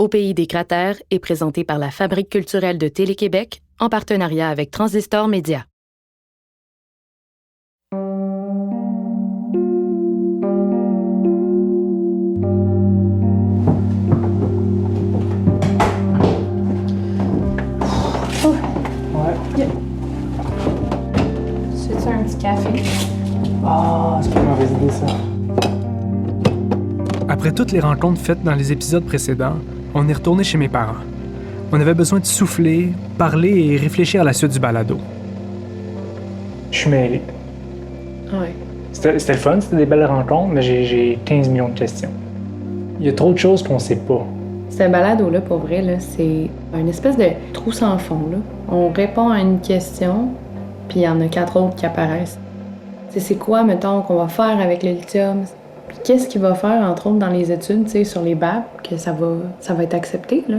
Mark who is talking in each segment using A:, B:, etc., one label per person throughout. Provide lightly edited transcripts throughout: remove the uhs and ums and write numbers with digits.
A: Au pays des cratères est présenté par la Fabrique culturelle de Télé-Québec en partenariat avec Transistor Média.
B: C'est un petit café.
C: Ah, c'est pas une mauvaise idée, ça.
D: Après toutes les rencontres faites dans les épisodes précédents, on est retourné chez mes parents. On avait besoin de souffler, parler et réfléchir à la suite du balado.
C: Je suis mêlé.
B: Ouais.
C: C'était le fun, c'était des belles rencontres, mais j'ai 15 millions de questions. Il y a trop de choses qu'on sait pas.
B: Ce balado-là, pour vrai, là, c'est une espèce de trou sans fond. Là. On répond à une question, puis il y en a 4 autres qui apparaissent. C'est quoi, mettons, qu'on va faire avec le lithium? Qu'est-ce qu'il va faire, entre autres, dans les études, sur les BAP, que ça va être accepté, là?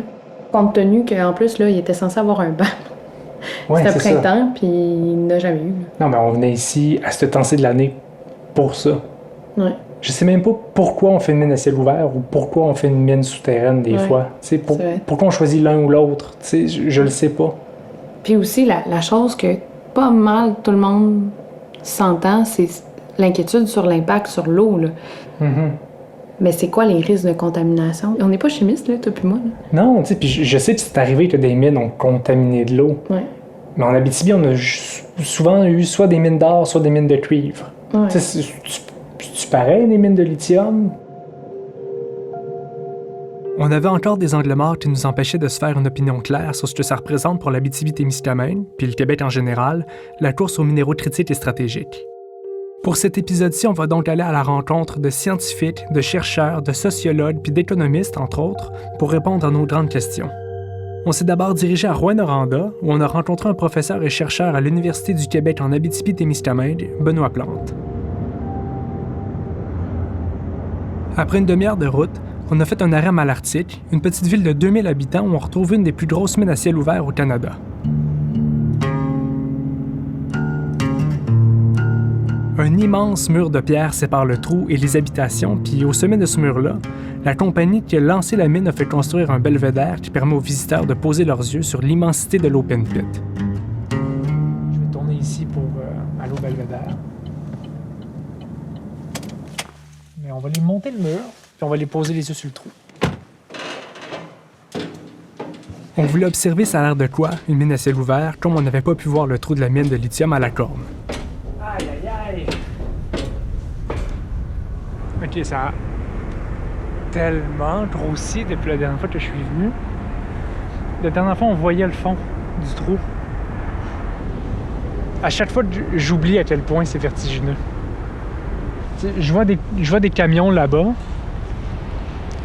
B: Compte tenu qu'en plus, là, il était censé avoir un BAP.
C: Ouais,
B: c'était printemps, puis il n'a jamais eu. Là.
C: Non, mais on venait ici à ce temps-ci de l'année pour ça.
B: Ouais.
C: Je sais même pas pourquoi on fait une mine à ciel ouvert ou pourquoi on fait une mine souterraine des fois. Pourquoi on choisit l'un ou l'autre, je le sais pas.
B: Puis aussi, la chose que pas mal tout le monde s'entend, c'est l'inquiétude sur l'impact sur l'eau. Là.
C: Mm-hmm.
B: Mais c'est quoi les risques de contamination? On n'est pas chimiste, là, toi puis moi. Là.
C: Non, puis je sais que c'est arrivé que des mines ont contaminé de l'eau.
B: Ouais.
C: Mais en Abitibi, on a souvent eu soit des mines d'or, soit des mines de cuivre.
B: Ouais.
C: C'est pareil, les mines de lithium?
D: On avait encore des angles morts qui nous empêchaient de se faire une opinion claire sur ce que ça représente pour l'Abitibi-Témiscamingue, puis le Québec en général, la course aux minéraux critiques et stratégiques. Pour cet épisode-ci, on va donc aller à la rencontre de scientifiques, de chercheurs, de sociologues puis d'économistes, entre autres, pour répondre à nos grandes questions. On s'est d'abord dirigé à Rouyn-Noranda, où on a rencontré un professeur et chercheur à l'Université du Québec en Abitibi-Témiscamingue, Benoît Plante. Après une demi-heure de route, on a fait un arrêt à Malartic, une petite ville de 2000 habitants où on retrouve une des plus grosses mines à ciel ouvert au Canada. Un immense mur de pierre sépare le trou et les habitations, puis au sommet de ce mur-là, la compagnie qui a lancé la mine a fait construire un belvédère qui permet aux visiteurs de poser leurs yeux sur l'immensité de l'open pit.
C: Je vais tourner ici pour aller au belvédère. Mais on va les monter le mur, puis on va les poser les yeux sur le trou.
D: On voulait observer ça a l'air de quoi, une mine à ciel ouvert, comme on n'avait pas pu voir le trou de la mine de lithium à la corne.
C: Aïe, aïe, aïe! Ok, ça a tellement grossi depuis la dernière fois que je suis venu. La dernière fois, on voyait le fond du trou. À chaque fois, j'oublie à quel point c'est vertigineux. Je vois des camions là-bas.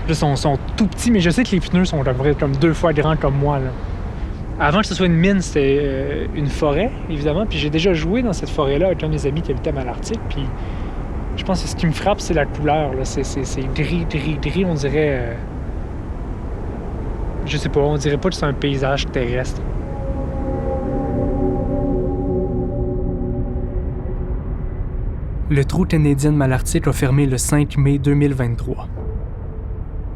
C: Là, sont tout petits, mais je sais que les pneus sont comme 2 fois grands comme moi. Là. Avant que ce soit une mine, c'était une forêt, évidemment. Puis j'ai déjà joué dans cette forêt-là avec un de mes amis qui habitait à Malartic. Puis je pense que ce qui me frappe, c'est la couleur. Là. C'est gris, gris, gris. On dirait... je sais pas, on dirait pas que c'est un paysage terrestre.
D: Le trou canadien de Malartic a fermé le 5 mai 2023.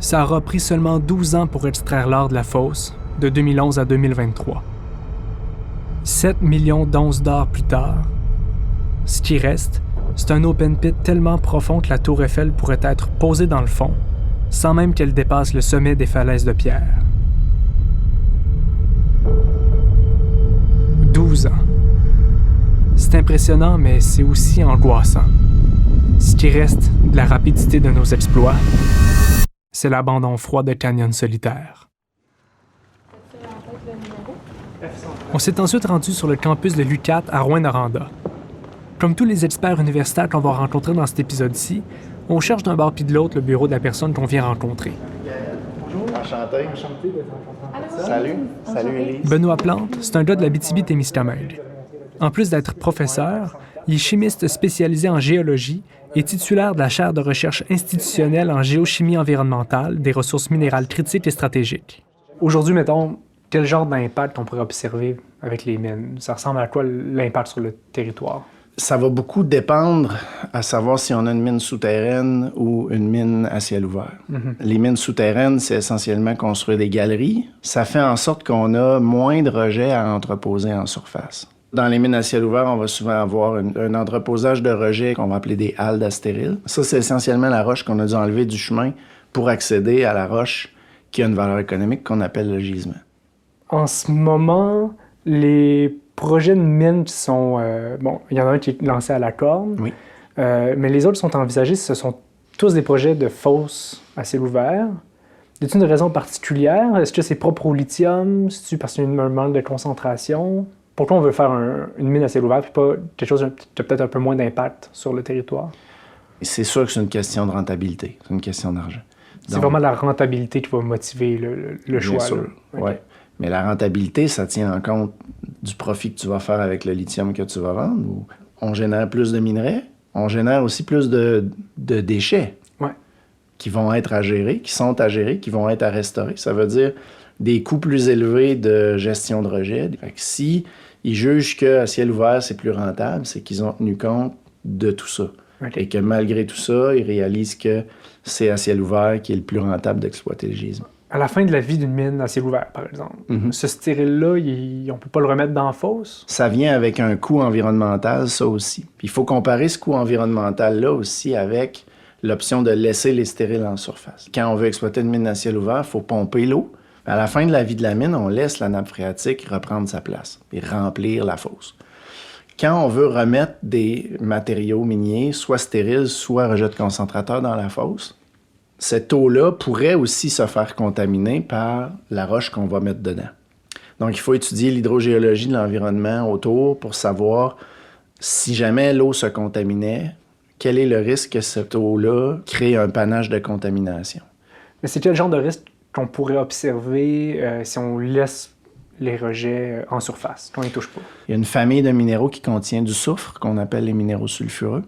D: Ça aura pris seulement 12 ans pour extraire l'or de la fosse, de 2011 à 2023. 7 millions d'onces d'or plus tard, ce qui reste, c'est un open pit tellement profond que la tour Eiffel pourrait être posée dans le fond, sans même qu'elle dépasse le sommet des falaises de pierre. 12 ans. C'est impressionnant, mais c'est aussi angoissant. Ce qui reste de la rapidité de nos exploits, c'est l'abandon froid de Canyon Solitaire. On s'est ensuite rendu sur le campus de l'UQAT à Rouyn-Noranda. Comme tous les experts universitaires qu'on va rencontrer dans cet épisode-ci, on cherche d'un bord puis de l'autre le bureau de la personne qu'on vient rencontrer.
E: Bonjour. Enchanté. Enchanté d'être rencontré. Salut. Salut, Élise.
D: Benoît Plante, c'est un gars de l'Abitibi-Témiscamingue. En plus d'être professeur, il est chimiste spécialisé en géologie et titulaire de la chaire de recherche institutionnelle en géochimie environnementale des ressources minérales critiques et stratégiques.
C: Aujourd'hui, mettons, quel genre d'impact on pourrait observer avec les mines? Ça ressemble à quoi l'impact sur le territoire?
E: Ça va beaucoup dépendre à savoir si on a une mine souterraine ou une mine à ciel ouvert. Les mines souterraines, c'est essentiellement construire des galeries. Ça fait en sorte qu'on a moins de rejets à entreposer en surface. Dans les mines à ciel ouvert, on va souvent avoir un entreposage de rejets qu'on va appeler des haldes stériles. Ça, c'est essentiellement la roche qu'on a dû enlever du chemin pour accéder à la roche qui a une valeur économique qu'on appelle le gisement.
D: En ce moment, les projets de mines qui sont... il y en a un qui est lancé à la corne,
E: Oui.
D: Mais les autres sont envisagés, ce sont tous des projets de fosses à ciel ouvert. Y a-t-il une raison particulière? Est-ce que c'est propre au lithium? Est-ce parce qu'il y a un manque de concentration? Pourquoi on veut faire une mine à ciel ouvert et pas quelque chose qui a peut-être un peu moins d'impact sur le territoire?
E: C'est sûr que c'est une question de rentabilité, c'est une question d'argent.
D: C'est vraiment la rentabilité qui va motiver le choix.
E: Bien sûr,
D: okay.
E: Oui. Mais la rentabilité, ça tient en compte du profit que tu vas faire avec le lithium que tu vas vendre. Ou on génère plus de minerais, on génère aussi plus de déchets qui vont être à gérer, qui sont à gérer, qui vont être à restaurer. Ça veut dire des coûts plus élevés de gestion de rejet. Fait que si ils jugent qu'à ciel ouvert, c'est plus rentable, c'est qu'ils ont tenu compte de tout ça. Okay. Et que malgré tout ça, ils réalisent que c'est à ciel ouvert qui est le plus rentable d'exploiter le gisement.
D: À la fin de la vie d'une mine à ciel ouvert, par exemple, ce stérile-là, on ne peut pas le remettre dans la fosse?
E: Ça vient avec un coût environnemental, ça aussi. Puis il faut comparer ce coût environnemental-là aussi avec l'option de laisser les stériles en surface. Quand on veut exploiter une mine à ciel ouvert, il faut pomper l'eau. À la fin de la vie de la mine, on laisse la nappe phréatique reprendre sa place et remplir la fosse. Quand on veut remettre des matériaux miniers, soit stériles, soit rejet de concentrateur dans la fosse, cette eau-là pourrait aussi se faire contaminer par la roche qu'on va mettre dedans. Donc, il faut étudier l'hydrogéologie de l'environnement autour pour savoir si jamais l'eau se contaminait, quel est le risque que cette eau-là crée un panache de contamination.
D: Mais c'est quel genre de risque qu'on pourrait observer si on laisse les rejets en surface, qu'on ne les touche pas?
E: Il y a une famille de minéraux qui contient du soufre, qu'on appelle les minéraux sulfureux.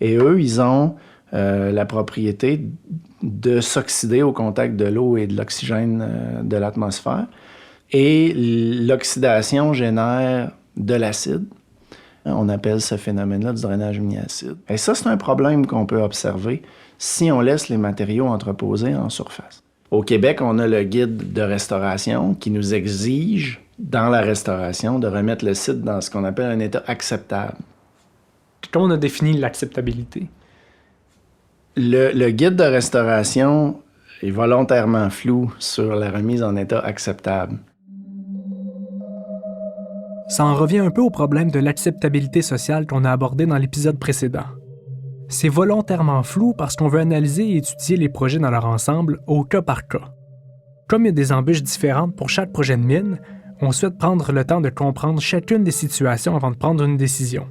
E: Et eux, ils ont la propriété de s'oxyder au contact de l'eau et de l'oxygène de l'atmosphère. Et l'oxydation génère de l'acide. On appelle ce phénomène-là du drainage mini-acide. Et ça, c'est un problème qu'on peut observer si on laisse les matériaux entreposés en surface. Au Québec, on a le guide de restauration qui nous exige, dans la restauration, de remettre le site dans ce qu'on appelle un état acceptable.
D: Comment on a défini l'acceptabilité?
E: Le guide de restauration est volontairement flou sur la remise en état acceptable.
D: Ça en revient un peu au problème de l'acceptabilité sociale qu'on a abordé dans l'épisode précédent. C'est volontairement flou parce qu'on veut analyser et étudier les projets dans leur ensemble au cas par cas. Comme il y a des embûches différentes pour chaque projet de mine, on souhaite prendre le temps de comprendre chacune des situations avant de prendre une décision.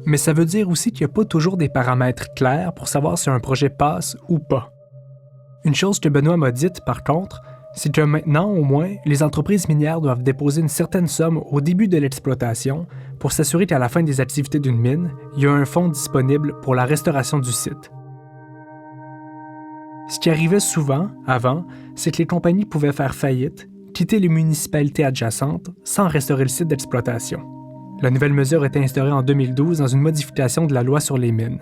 D: Mais ça veut dire aussi qu'il n'y a pas toujours des paramètres clairs pour savoir si un projet passe ou pas. Une chose que Benoît m'a dite, par contre, c'est que maintenant, au moins, les entreprises minières doivent déposer une certaine somme au début de l'exploitation pour s'assurer qu'à la fin des activités d'une mine, il y a un fonds disponible pour la restauration du site. Ce qui arrivait souvent, avant, c'est que les compagnies pouvaient faire faillite, quitter les municipalités adjacentes sans restaurer le site d'exploitation. La nouvelle mesure a été instaurée en 2012 dans une modification de la loi sur les mines.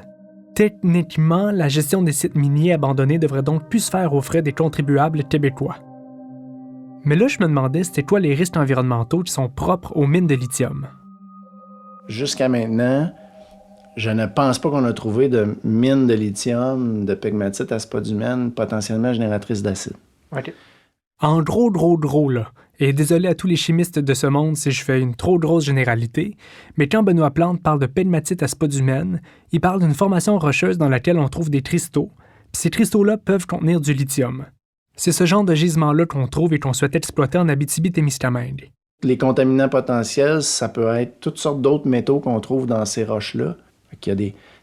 D: Techniquement, la gestion des sites miniers abandonnés devrait donc plus se faire aux frais des contribuables québécois. Mais là, je me demandais, c'était quoi les risques environnementaux qui sont propres aux mines de lithium?
E: Jusqu'à maintenant, je ne pense pas qu'on a trouvé de mine de lithium, de pegmatite à spodumène potentiellement génératrice d'acide.
D: OK. En gros, là, et désolé à tous les chimistes de ce monde si je fais une trop grosse généralité, mais quand Benoît Plante parle de pegmatite à spodumène, il parle d'une formation rocheuse dans laquelle on trouve des cristaux, puis ces cristaux-là peuvent contenir du lithium. C'est ce genre de gisement-là qu'on trouve et qu'on souhaite exploiter en Abitibi-Témiscamingue.
E: Les contaminants potentiels, ça peut être toutes sortes d'autres métaux qu'on trouve dans ces roches-là. Il y a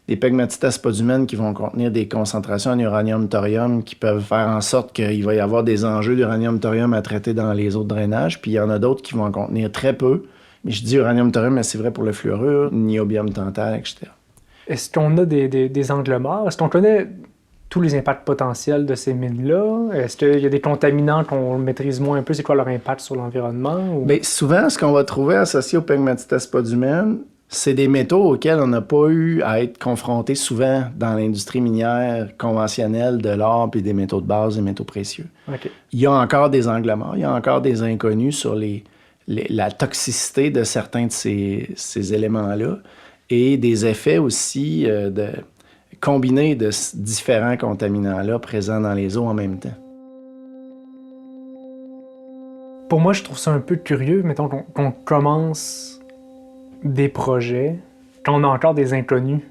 E: des pegmatites à spodumène qui vont contenir des concentrations en uranium-thorium qui peuvent faire en sorte qu'il va y avoir des enjeux d'uranium-thorium à traiter dans les eaux de drainage. Puis il y en a d'autres qui vont en contenir très peu. Mais je dis uranium-thorium, mais c'est vrai pour le fluorure, niobium tantal, etc.
D: Est-ce qu'on a des angles morts? Est-ce qu'on connaît tous les impacts potentiels de ces mines-là? Est-ce qu'il y a des contaminants qu'on maîtrise moins un peu? C'est quoi leur impact sur l'environnement? Ou...
E: Bien, souvent, ce qu'on va trouver associé au pegmatite à spodumène, C'est des métaux auxquels on n'a pas eu à être confronté souvent dans l'industrie minière conventionnelle de l'or puis des métaux de base, des métaux précieux.
C: OK.
E: Il y a encore des angles morts, il y a encore des inconnus sur la toxicité de certains de ces éléments-là et des effets aussi combinés de différents contaminants-là présents dans les eaux en même temps.
D: Pour moi, je trouve ça un peu curieux, mettons qu'on commence des projets quand on a encore des inconnus.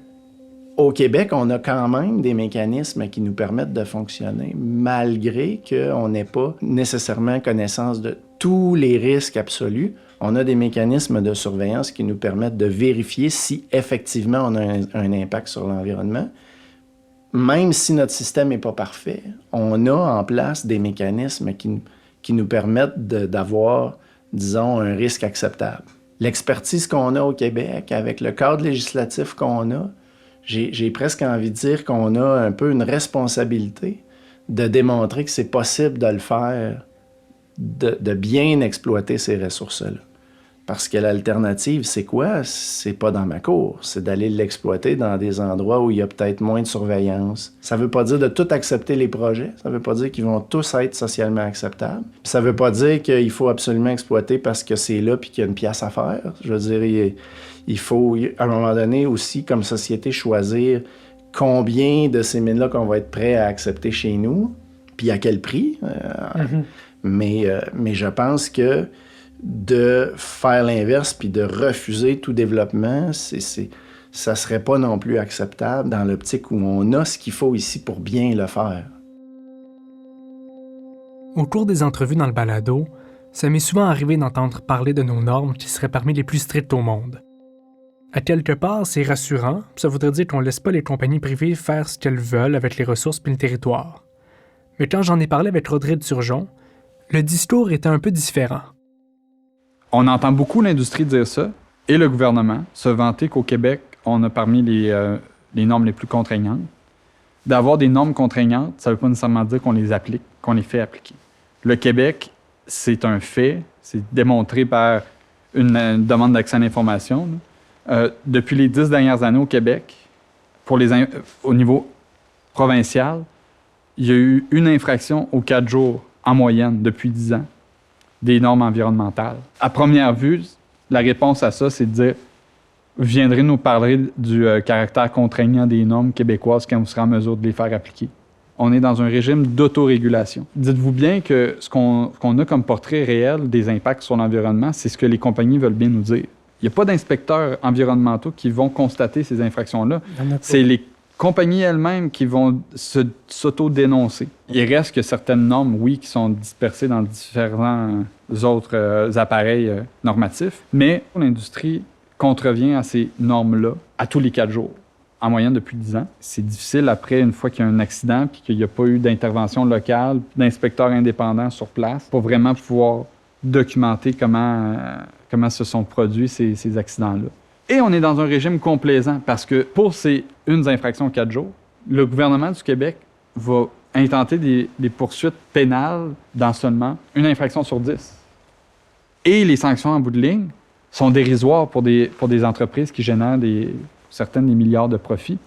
E: Au Québec, on a quand même des mécanismes qui nous permettent de fonctionner, malgré qu'on n'ait pas nécessairement connaissance de tous les risques absolus. On a des mécanismes de surveillance qui nous permettent de vérifier si effectivement on a un impact sur l'environnement. Même si notre système n'est pas parfait, on a en place des mécanismes qui nous permettent d'avoir, disons, un risque acceptable. L'expertise qu'on a au Québec, avec le cadre législatif qu'on a, j'ai presque envie de dire qu'on a un peu une responsabilité de démontrer que c'est possible de le faire, de bien exploiter ces ressources-là. Parce que l'alternative, c'est quoi? C'est pas dans ma cour. C'est d'aller l'exploiter dans des endroits où il y a peut-être moins de surveillance. Ça veut pas dire de tout accepter les projets. Ça veut pas dire qu'ils vont tous être socialement acceptables. Puis ça veut pas dire qu'il faut absolument exploiter parce que c'est là puis qu'il y a une pièce à faire. Je veux dire, il faut, à un moment donné aussi, comme société, choisir combien de ces mines-là qu'on va être prêt à accepter chez nous, puis à quel prix. Mais je pense que de faire l'inverse puis de refuser tout développement, ça serait pas non plus acceptable dans l'optique où on a ce qu'il faut ici pour bien le faire.
D: Au cours des entrevues dans le balado, ça m'est souvent arrivé d'entendre parler de nos normes qui seraient parmi les plus strictes au monde. À quelque part, c'est rassurant, ça voudrait dire qu'on laisse pas les compagnies privées faire ce qu'elles veulent avec les ressources puis le territoire. Mais quand j'en ai parlé avec Rodrigue Turgeon, le discours était un peu différent.
F: On entend beaucoup l'industrie dire ça et le gouvernement se vanter qu'au Québec, on a parmi les normes les plus contraignantes. D'avoir des normes contraignantes, ça ne veut pas nécessairement dire qu'on les applique, qu'on les fait appliquer. Le Québec, c'est un fait, c'est démontré par une demande d'accès à l'information. Depuis les 10 dernières années au Québec, au niveau provincial, il y a eu une infraction aux 4 jours en moyenne depuis 10 ans. Des normes environnementales. À première vue, la réponse à ça, c'est de dire « Viendrez nous parler du caractère contraignant des normes québécoises quand vous serez en mesure de les faire appliquer. » On est dans un régime d'autorégulation. Dites-vous bien que ce qu'on a comme portrait réel des impacts sur l'environnement, c'est ce que les compagnies veulent bien nous dire. Il n'y a pas d'inspecteurs environnementaux qui vont constater ces infractions-là. C'est les compagnies elles-mêmes qui vont s'auto-dénoncer. Il reste que certaines normes, oui, qui sont dispersées dans différents autres appareils normatifs, mais l'industrie contrevient à ces normes-là à tous les 4 jours, en moyenne depuis 10 ans. C'est difficile après, une fois qu'il y a un accident puis qu'il n'y a pas eu d'intervention locale, d'inspecteurs indépendants sur place, pour vraiment pouvoir documenter comment se sont produits ces accidents-là. Et on est dans un régime complaisant parce que pour ces infractions 4 jours, le gouvernement du Québec va intenter des poursuites pénales dans seulement une infraction sur 10. Et les sanctions en bout de ligne sont dérisoires pour des entreprises qui génèrent certaines des milliards de profits.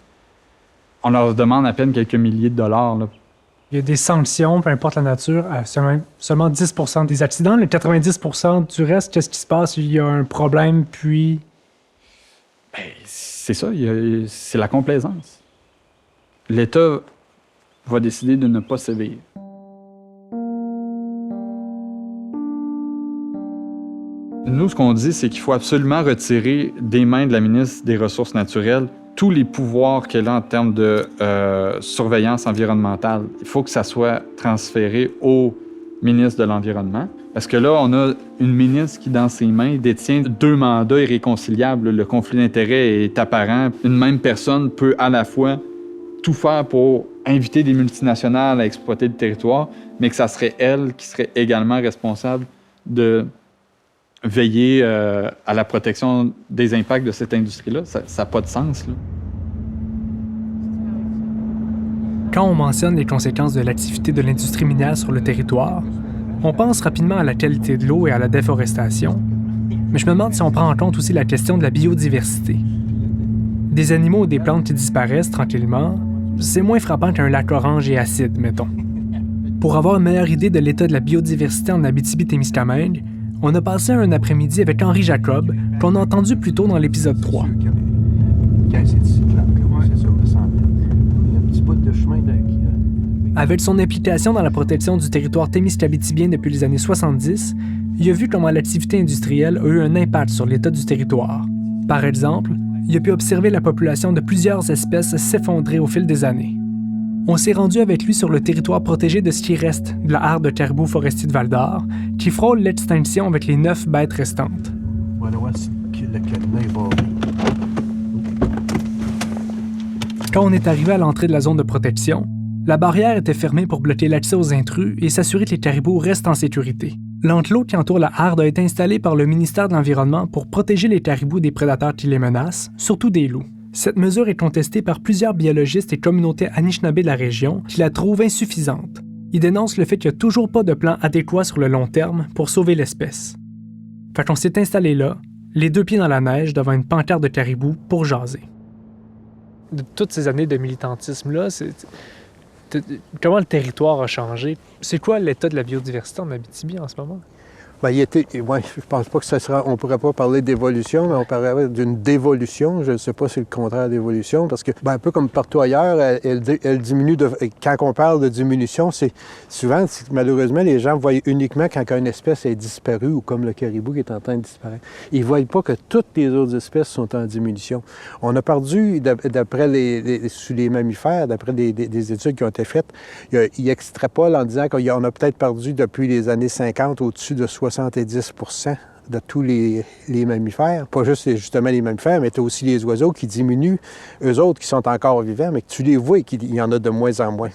F: On leur demande à peine quelques milliers de dollars. Là.
C: Il y a des sanctions, peu importe la nature, à seulement 10% des accidents. Le 90% du reste, qu'est-ce qui se passe? Il y a un problème, puis...
F: C'est ça, c'est la complaisance. L'État va décider de ne pas sévir. Nous, ce qu'on dit, c'est qu'il faut absolument retirer des mains de la ministre des Ressources naturelles tous les pouvoirs qu'elle a en termes de surveillance environnementale. Il faut que ça soit transféré au ministre de l'Environnement. Parce que là, on a une ministre qui, dans ses mains, détient 2 mandats irréconciliables. Le conflit d'intérêts est apparent. Une même personne peut à la fois tout faire pour inviter des multinationales à exploiter le territoire, mais que ça serait elle qui serait également responsable de veiller à la protection des impacts de cette industrie-là. Ça n'a pas de sens, là.
D: Quand on mentionne les conséquences de l'activité de l'industrie minière sur le territoire, on pense rapidement à la qualité de l'eau et à la déforestation. mais je me demande si on prend en compte aussi la question de la biodiversité. Des animaux ou des plantes qui disparaissent tranquillement, c'est moins frappant qu'un lac orange et acide, mettons. Pour avoir une meilleure idée de l'état de la biodiversité en Abitibi-Témiscamingue, on a passé un après-midi avec Henri Jacob, qu'on a entendu plus tôt dans l'épisode 3. Avec son implication dans la protection du territoire témiscabitibien depuis les années 70, il a vu comment l'activité industrielle a eu un impact sur l'état du territoire. Par exemple, il a pu observer la population de plusieurs espèces s'effondrer au fil des années. On s'est rendu avec lui sur le territoire protégé de ce qui reste de la hare de caribou forestier de Val-d'Or, qui frôle l'extinction avec les 9 bêtes restantes. Quand on est arrivé à l'entrée de la zone de protection, la barrière était fermée pour bloquer l'accès aux intrus et s'assurer que les caribous restent en sécurité. L'enclos qui entoure la harde a été installé par le ministère de l'Environnement pour protéger les caribous des prédateurs qui les menacent, surtout des loups. Cette mesure est contestée par plusieurs biologistes et communautés Anishinaabe de la région qui la trouvent insuffisante. Ils dénoncent le fait qu'il n'y a toujours pas de plan adéquat sur le long terme pour sauver l'espèce. Fait qu'on s'est installé là, les 2 pieds dans la neige devant une pancarte de caribou pour jaser.
C: De toutes ces années de militantisme-là, comment le territoire a changé? C'est quoi l'état de la biodiversité en Abitibi en ce moment?
G: Bien, je pense pas que ça sera. On pourrait pas parler d'évolution, mais on parlerait d'une dévolution. Je ne sais pas si c'est le contraire d'évolution, parce que, un peu comme partout ailleurs, elle diminue. Quand on parle de diminution, c'est souvent, malheureusement, les gens voient uniquement quand une espèce est disparue, ou comme le caribou qui est en train de disparaître. Ils ne voient pas que toutes les autres espèces sont en diminution. On a perdu, d'après les mammifères, d'après des études qui ont été faites, ils extrapolent en disant qu'on a peut-être perdu depuis les années 50 au-dessus de 70 de tous les mammifères. Pas juste justement les mammifères, mais tu as aussi les oiseaux qui diminuent, eux autres qui sont encore vivants, mais que tu les vois et qu'il y en a de moins en moins.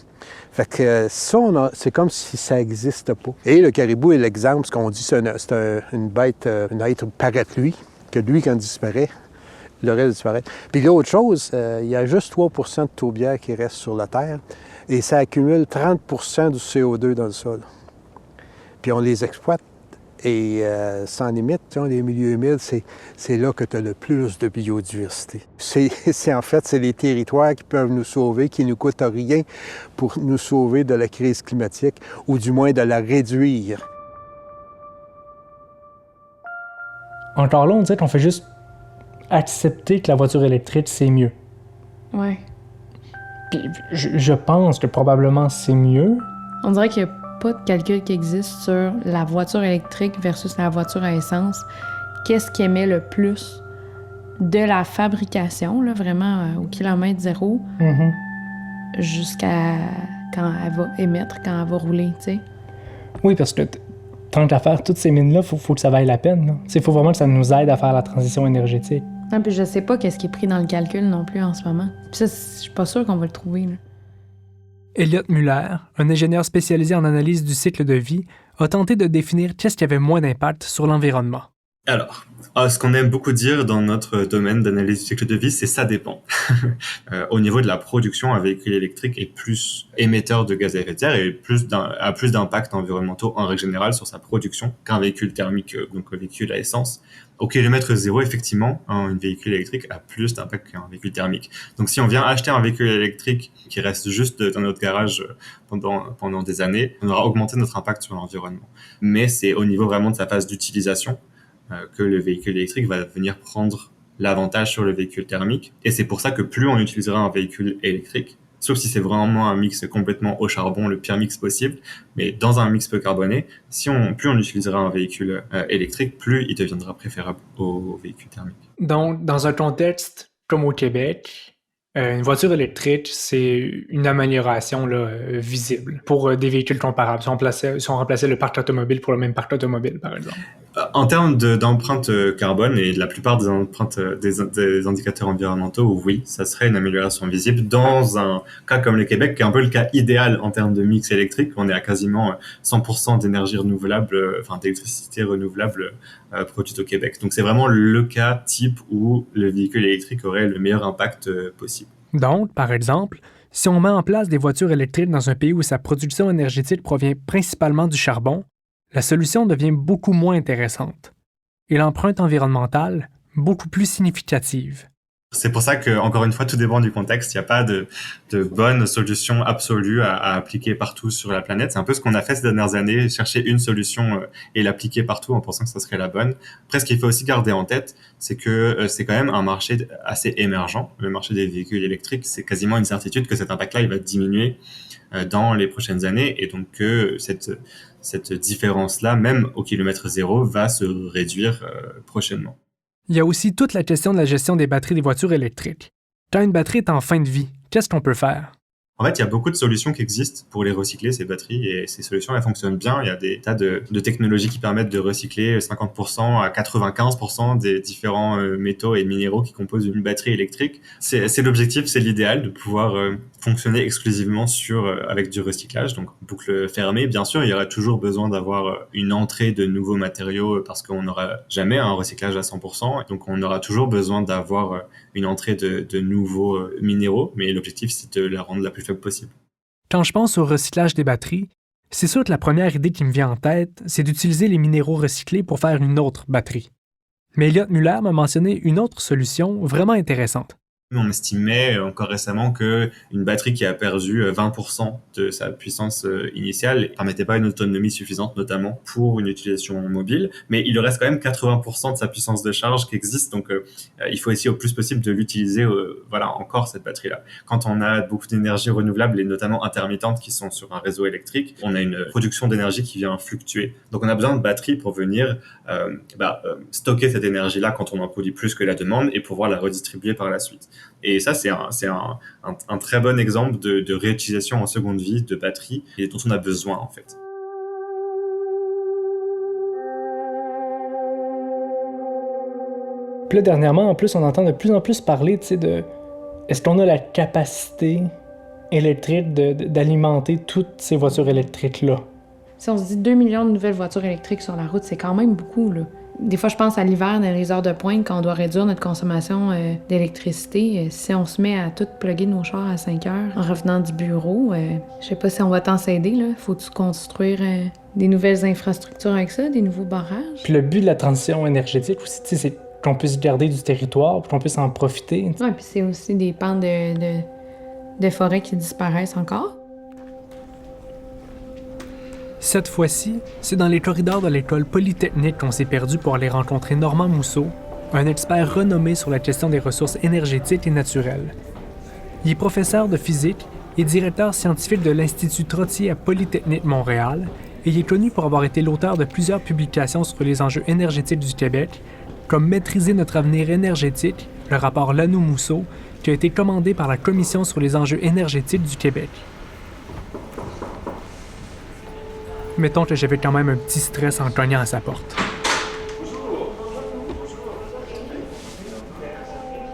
G: Fait que ça, c'est comme si ça n'existe pas. Et le caribou est l'exemple, ce qu'on dit, c'est une bête, un être parapluie, que lui, quand il disparaît, le reste disparaît. Puis l'autre chose, il y a juste 3 de tourbières qui restent sur la Terre, et ça accumule 30 du CO2 dans le sol. Puis on les exploite. Et sans limite, les milieux humides, c'est là que tu as le plus de biodiversité. En fait, c'est les territoires qui peuvent nous sauver, qui ne nous coûtent rien pour nous sauver de la crise climatique, ou du moins de la réduire.
D: Encore là, on dirait qu'on fait juste accepter que la voiture électrique, c'est mieux.
B: Ouais.
D: Puis je pense que probablement c'est mieux.
B: On dirait qu'il n'y a pas de calcul qui existe sur la voiture électrique versus la voiture à essence. Qu'est-ce qui émet le plus de la fabrication, là, vraiment au kilomètre zéro, jusqu'à quand elle va émettre, quand elle va rouler, tu sais.
D: Oui, parce que tant qu'à faire toutes ces mines-là, faut que ça vaille la peine. Il faut vraiment que ça nous aide à faire la transition énergétique.
B: Non, puis je sais pas qu'est-ce qui est pris dans le calcul non plus en ce moment. Puis ça, je suis pas sûre qu'on va le trouver, là.
D: Elliot Muller, un ingénieur spécialisé en analyse du cycle de vie, a tenté de définir qu'est-ce qui avait moins d'impact sur l'environnement.
H: Alors, ce qu'on aime beaucoup dire dans notre domaine d'analyse du cycle de vie, c'est ça dépend. Au niveau de la production, un véhicule électrique est plus émetteur de gaz à effet de serre et a plus d'impacts environnementaux en règle générale sur sa production qu'un véhicule thermique, donc un véhicule à essence. Au kilomètre zéro, effectivement, un véhicule électrique a plus d'impact qu'un véhicule thermique. Donc si on vient acheter un véhicule électrique qui reste juste dans notre garage pendant des années, on aura augmenté notre impact sur l'environnement. Mais c'est au niveau vraiment de sa phase d'utilisation que le véhicule électrique va venir prendre l'avantage sur le véhicule thermique. Et c'est pour ça que plus on utilisera un véhicule électrique, sauf si c'est vraiment un mix complètement au charbon, le pire mix possible, mais dans un mix peu carboné, plus on utilisera un véhicule électrique, plus il deviendra préférable au véhicule thermique.
D: Donc, dans un contexte comme au Québec, une voiture électrique, c'est une amélioration là, visible pour des véhicules comparables. Si on remplaçait le parc automobile pour le même parc automobile, par exemple.
H: En termes d'empreinte carbone et de la plupart des empreintes des indicateurs environnementaux, oui, ça serait une amélioration visible dans un cas comme le Québec, qui est un peu le cas idéal en termes de mix électrique. On est à quasiment 100% d'énergie renouvelable, d'électricité renouvelable produite au Québec. Donc c'est vraiment le cas type où le véhicule électrique aurait le meilleur impact possible.
D: Donc, par exemple, si on met en place des voitures électriques dans un pays où sa production énergétique provient principalement du charbon, la solution devient beaucoup moins intéressante. et l'empreinte environnementale beaucoup plus significative.
H: C'est pour ça que, encore une fois, tout dépend du contexte. Il n'y a pas de bonne solution absolue à appliquer partout sur la planète. C'est un peu ce qu'on a fait ces dernières années, chercher une solution et l'appliquer partout en pensant que ça serait la bonne. Après, ce qu'il faut aussi garder en tête, c'est que c'est quand même un marché assez émergent. Le marché des véhicules électriques, c'est quasiment une certitude que cet impact-là, il va diminuer dans les prochaines années, et donc que cette différence-là, même au kilomètre zéro, va se réduire prochainement.
D: Il y a aussi toute la question de la gestion des batteries des voitures électriques. Quand une batterie est en fin de vie, qu'est-ce qu'on peut faire?
H: En fait, il y a beaucoup de solutions qui existent pour les recycler, ces batteries, et ces solutions, elles fonctionnent bien. Il y a des tas de technologies qui permettent de recycler 50% à 95% des différents métaux et minéraux qui composent une batterie électrique. C'est l'objectif, c'est l'idéal de pouvoir fonctionner exclusivement avec du recyclage, donc boucle fermée. Bien sûr, il y aura toujours besoin d'avoir une entrée de nouveaux matériaux parce qu'on n'aura jamais un recyclage à 100%, donc on aura toujours besoin d'avoir une entrée de nouveaux minéraux, mais l'objectif, c'est de la rendre la plus faible possible.
D: Quand je pense au recyclage des batteries, c'est sûr que la première idée qui me vient en tête, c'est d'utiliser les minéraux recyclés pour faire une autre batterie. Mais Elliott Muller m'a mentionné une autre solution vraiment intéressante.
H: On estimait encore récemment qu'une batterie qui a perdu 20% de sa puissance initiale ne permettait pas une autonomie suffisante, notamment pour une utilisation mobile. Mais il reste quand même 80% de sa puissance de charge qui existe, donc il faut essayer au plus possible de l'utiliser encore cette batterie-là. Quand on a beaucoup d'énergie renouvelable et notamment intermittente qui sont sur un réseau électrique, on a une production d'énergie qui vient fluctuer. Donc on a besoin de batteries pour venir stocker cette énergie-là quand on en produit plus que la demande et pouvoir la redistribuer par la suite. Et ça, c'est un très bon exemple de réutilisation en seconde vie de batteries et dont on a besoin, en fait.
D: Puis là, dernièrement, en plus, on entend de plus en plus parler, de est-ce qu'on a la capacité électrique d'alimenter toutes ces voitures électriques-là?
B: Si on se dit 2 millions de nouvelles voitures électriques sur la route, c'est quand même beaucoup, là. Des fois, je pense à l'hiver, dans les heures de pointe, quand on doit réduire notre consommation d'électricité. Si on se met à tout plugger nos chars à 5 heures en revenant du bureau, je sais pas si on va t'en s'aider, là. Faut-tu construire des nouvelles infrastructures avec ça, des nouveaux barrages?
D: Puis le but de la transition énergétique aussi, c'est qu'on puisse garder du territoire, puis qu'on puisse en profiter.
B: Ouais, puis c'est aussi des pans de forêts qui disparaissent encore.
D: Cette fois-ci, c'est dans les corridors de l'école polytechnique qu'on s'est perdu pour aller rencontrer Normand Mousseau, un expert renommé sur la question des ressources énergétiques et naturelles. Il est professeur de physique et directeur scientifique de l'Institut Trottier à Polytechnique Montréal, et il est connu pour avoir été l'auteur de plusieurs publications sur les enjeux énergétiques du Québec, comme Maîtriser notre avenir énergétique, le rapport Lanoux-Mousseau, qui a été commandé par la Commission sur les enjeux énergétiques du Québec. Mettons que j'avais quand même un petit stress en cognant à sa porte.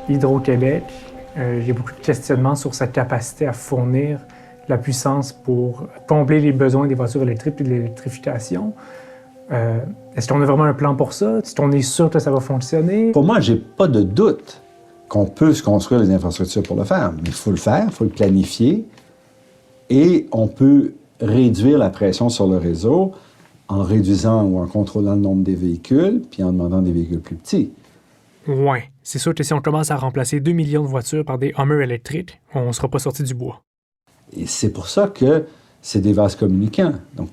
D: Hydro-Québec, il y a beaucoup de questionnements sur sa capacité à fournir la puissance pour combler les besoins des voitures électriques et de l'électrification. Est-ce qu'on a vraiment un plan pour ça? Est-ce qu'on est sûr que ça va fonctionner?
I: Pour moi, j'ai pas de doute qu'on peut se construire les infrastructures pour le faire, mais il faut le faire, il faut le planifier, et on peut réduire la pression sur le réseau en réduisant ou en contrôlant le nombre des véhicules, puis en demandant des véhicules plus petits.
D: Ouais, c'est sûr que si on commence à remplacer 2 millions de voitures par des Hummer électriques, on ne sera pas sorti du bois.
I: Et c'est pour ça que c'est des vases communicants. Donc,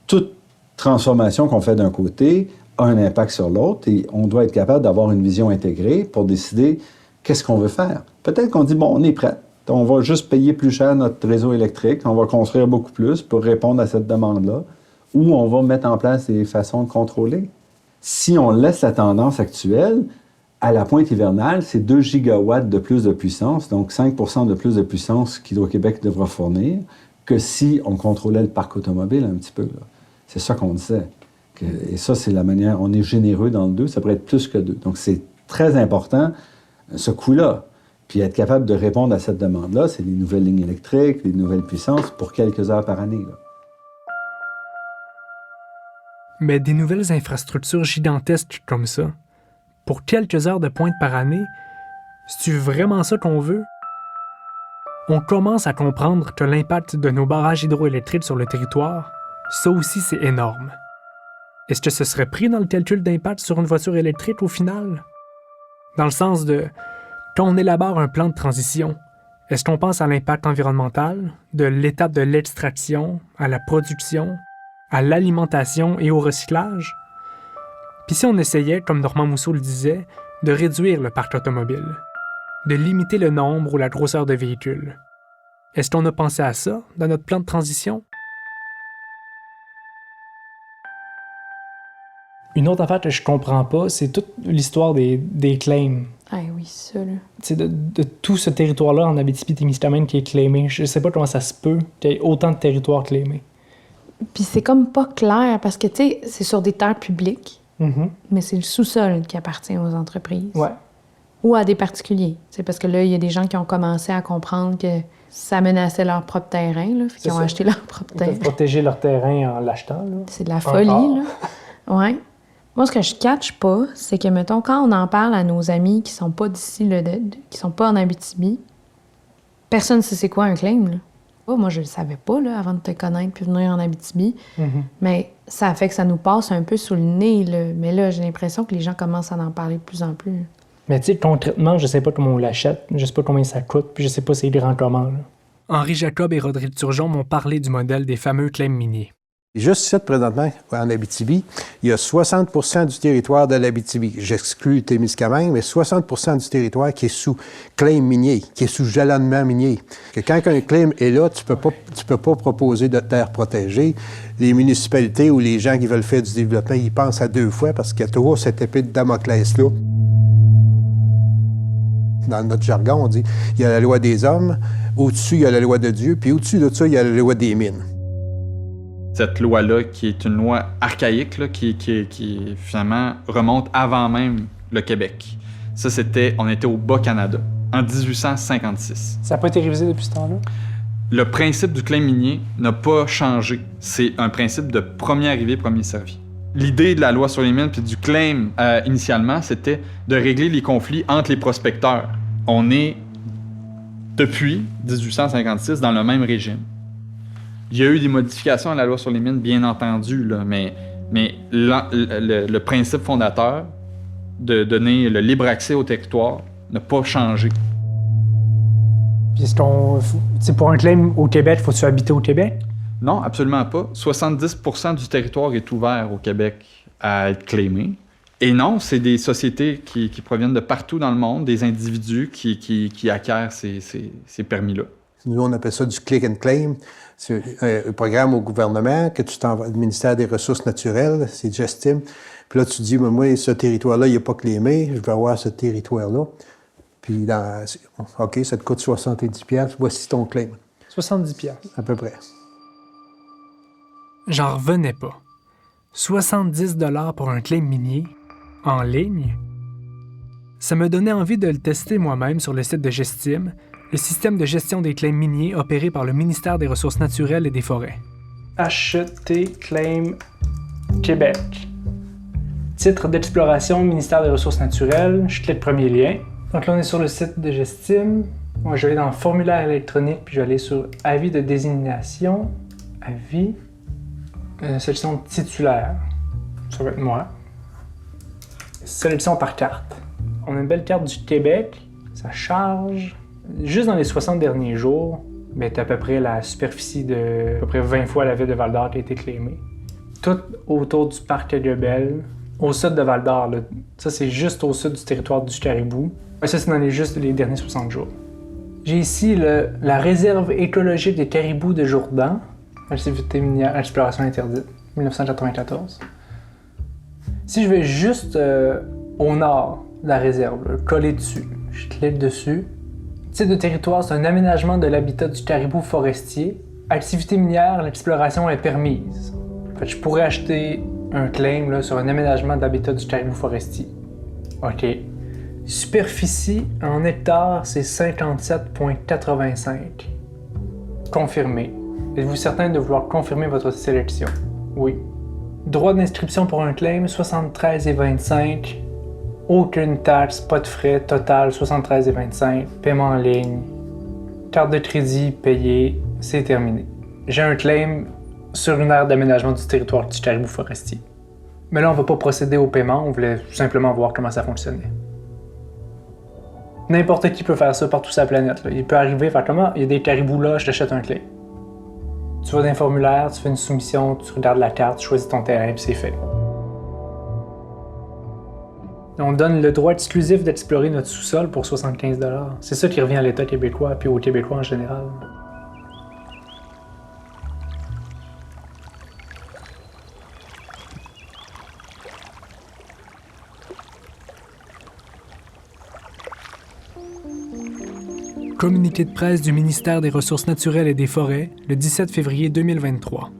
I: toute transformation qu'on fait d'un côté a un impact sur l'autre, et on doit être capable d'avoir une vision intégrée pour décider qu'est-ce qu'on veut faire. Peut-être qu'on dit, bon, on est prêt. On va juste payer plus cher notre réseau électrique, on va construire beaucoup plus pour répondre à cette demande-là, ou on va mettre en place des façons de contrôler. Si on laisse la tendance actuelle, à la pointe hivernale, c'est 2 gigawatts de plus de puissance, donc 5 % de plus de puissance qu'Hydro-Québec devra fournir, que si on contrôlait le parc automobile un petit peu. Là. C'est ça qu'on disait. Et ça, c'est la manière, on est généreux dans le 2, ça pourrait être plus que 2. Donc c'est très important, ce coût-là. Puis être capable de répondre à cette demande-là, c'est les nouvelles lignes électriques, les nouvelles puissances pour quelques heures par année. Là.
D: Mais des nouvelles infrastructures gigantesques comme ça, pour quelques heures de pointe par année, c'est-tu vraiment ça qu'on veut? On commence à comprendre que l'impact de nos barrages hydroélectriques sur le territoire, ça aussi c'est énorme. Est-ce que ce serait pris dans le calcul d'impact sur une voiture électrique au final? Dans le sens de, quand on élabore un plan de transition, est-ce qu'on pense à l'impact environnemental, de l'étape de l'extraction, à la production, à l'alimentation et au recyclage? Puis si on essayait, comme Normand Mousseau le disait, de réduire le parc automobile, de limiter le nombre ou la grosseur de véhicules, est-ce qu'on a pensé à ça dans notre plan de transition? Une autre affaire que je comprends pas, c'est toute l'histoire des claims.
B: Ah oui, ça, là.
D: C'est de tout ce territoire-là en Abitibi-Témiscamingue qui est claimé. Je sais pas comment ça se peut qu'il y ait autant de territoires claimés.
B: Puis c'est comme pas clair, parce que, tu sais, c'est sur des terres publiques, mais c'est le sous-sol qui appartient aux entreprises.
D: Ouais.
B: Ou à des particuliers. C'est parce que là, il y a des gens qui ont commencé à comprendre que ça menaçait leur propre terrain, là, fait qu'ils ont acheté leur propre terrain.
D: Ils peuvent protéger leur terrain en l'achetant, là.
B: C'est de la folie, là. Ouais. Moi, ce que je catch pas, c'est que, mettons, quand on en parle à nos amis qui sont pas d'ici, là, qui sont pas en Abitibi, personne ne sait c'est quoi un claim, là. Oh, moi, je le savais pas, là, avant de te connaître puis venir en Abitibi. Mais ça fait que ça nous passe un peu sous le nez, là. Mais là, j'ai l'impression que les gens commencent à en parler de plus en plus.
D: Mais tu sais, concrètement, je sais pas comment on l'achète, je sais pas combien ça coûte, puis je sais pas c'est grand comment, là. Henri Jacob et Rodrigue Turgeon m'ont parlé du modèle des fameux claims miniers.
G: Juste ici, présentement, en Abitibi, il y a 60 du territoire de l'Abitibi. J'exclus le Témiscamingue, mais 60 du territoire qui est sous claim minier, qui est sous jalonnement minier. Que quand un claim est là, tu peux pas proposer de terre protégée. Les municipalités ou les gens qui veulent faire du développement, ils pensent à 2 fois parce qu'il y a toujours cette épée de Damoclès-là. Dans notre jargon, on dit il y a la loi des hommes, au-dessus, il y a la loi de Dieu, puis au-dessus de ça, il y a la loi des mines.
F: Cette loi-là, qui est une loi archaïque, là, qui finalement remonte avant même le Québec. Ça, on était au Bas-Canada, en 1856.
D: Ça n'a pas été révisé depuis ce temps-là?
F: Le principe du claim minier n'a pas changé. C'est un principe de premier arrivé, premier servi. L'idée de la loi sur les mines puis du claim, initialement, c'était de régler les conflits entre les prospecteurs. On est, depuis 1856, dans le même régime. Il y a eu des modifications à la loi sur les mines, bien entendu, là, mais le principe fondateur de donner le libre accès au territoire n'a pas changé.
D: Puis pour un claim au Québec, faut-tu habiter au Québec?
F: Non, absolument pas. 70% du territoire est ouvert au Québec à être claimé. Et non, c'est des sociétés qui proviennent de partout dans le monde, des individus qui acquièrent ces permis-là.
G: Nous, on appelle ça du click and claim. C'est un programme au gouvernement que tu t'envoies, le ministère des Ressources naturelles, c'est Gestim. Puis là, tu dis, moi, ce territoire-là, il n'est pas claimé, je veux avoir ce territoire-là. Puis, OK, ça te coûte 70$, voici ton claim.
D: 70$.
G: À peu près.
D: J'en revenais pas. 70$ pour un claim minier, en ligne? Ça me donnait envie de le tester moi-même sur le site de Gestim, le système de gestion des claims miniers opéré par le ministère des Ressources naturelles et des Forêts. HT Claim Québec. Titre d'exploration, ministère des Ressources naturelles. Je clique premier lien. Donc là, on est sur le site de Gestim. Moi, je vais aller dans le formulaire électronique, puis je vais aller sur avis de désignation. Avis. Sélection titulaire. Ça va être moi. Sélection par carte. On a une belle carte du Québec. Ça charge. Juste dans les 60 derniers jours, c'est à peu près la superficie de à peu près 20 fois la ville de Val-d'Or qui a été claimée. Tout autour du parc Guebel, au sud de Val-d'Or. Là. Ça, c'est juste au sud du territoire du Caribou. Ça, c'est dans juste les derniers 60 jours. J'ai ici la réserve écologique des caribous de Jourdan, activité minière, exploration interdite, 1994. Si je vais juste au nord de la réserve, là, coller dessus, je clique dessus. Titre de territoire, c'est un aménagement de l'habitat du caribou forestier. Activité minière, l'exploration est permise. En fait, je pourrais acheter un claim là, sur un aménagement de l'habitat du caribou forestier. OK. Superficie en hectares, c'est 57,85. Confirmé. Êtes-vous certain de vouloir confirmer votre sélection? Oui. Droit d'inscription pour un claim, 73,25. Aucune taxe, pas de frais, total 73,25. Paiement en ligne. Carte de crédit payée, c'est terminé. J'ai un claim sur une aire d'aménagement du territoire du caribou forestier. Mais là, on va pas procéder au paiement, on voulait simplement voir comment ça fonctionnait. N'importe qui peut faire ça partout sur la planète. Là. Il peut arriver, faire comment? Il y a des caribous là, je t'achète un clé. Tu vas dans un formulaire, tu fais une soumission, tu regardes la carte, tu choisis ton terrain, puis c'est fait. On donne le droit exclusif d'explorer notre sous-sol pour 75 $. C'est ça qui revient à l'État québécois, puis aux Québécois en général. Communiqué de presse du ministère des Ressources naturelles et des Forêts, le 17 février 2023.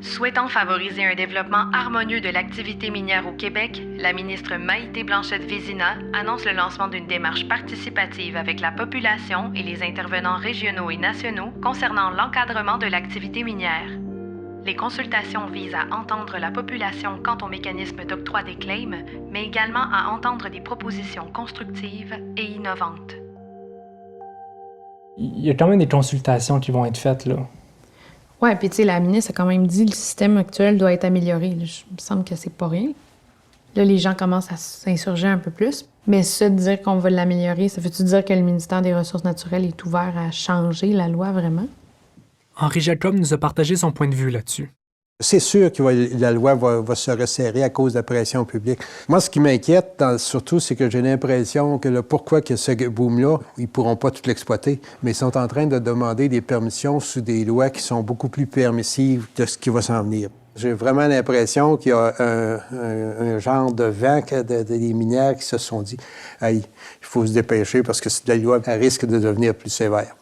A: Souhaitant favoriser un développement harmonieux de l'activité minière au Québec, la ministre Maïté Blanchette-Vézina annonce le lancement d'une démarche participative avec la population et les intervenants régionaux et nationaux concernant l'encadrement de l'activité minière. Les consultations visent à entendre la population quant au mécanisme d'octroi des claims, mais également à entendre des propositions constructives et innovantes.
D: Il y a quand même des consultations qui vont être faites, là.
B: Ouais, puis tu sais, la ministre a quand même dit que le système actuel doit être amélioré. Là. Il me semble que c'est pas rien. Là, les gens commencent à s'insurger un peu plus. Mais ça, de dire qu'on va l'améliorer, ça veut-tu dire que le ministère des Ressources naturelles est ouvert à changer la loi vraiment?
D: Henri Jacob nous a partagé son point de vue là-dessus.
G: C'est sûr que la loi va se resserrer à cause de la pression publique. Moi, ce qui m'inquiète, surtout, c'est que j'ai l'impression que pourquoi que ce boom-là, ils ne pourront pas tout l'exploiter, mais ils sont en train de demander des permissions sous des lois qui sont beaucoup plus permissives de ce qui va s'en venir. J'ai vraiment l'impression qu'il y a un genre de vent des minières qui se sont dit « Hey, il faut se dépêcher parce que la loi risque de devenir plus sévère. »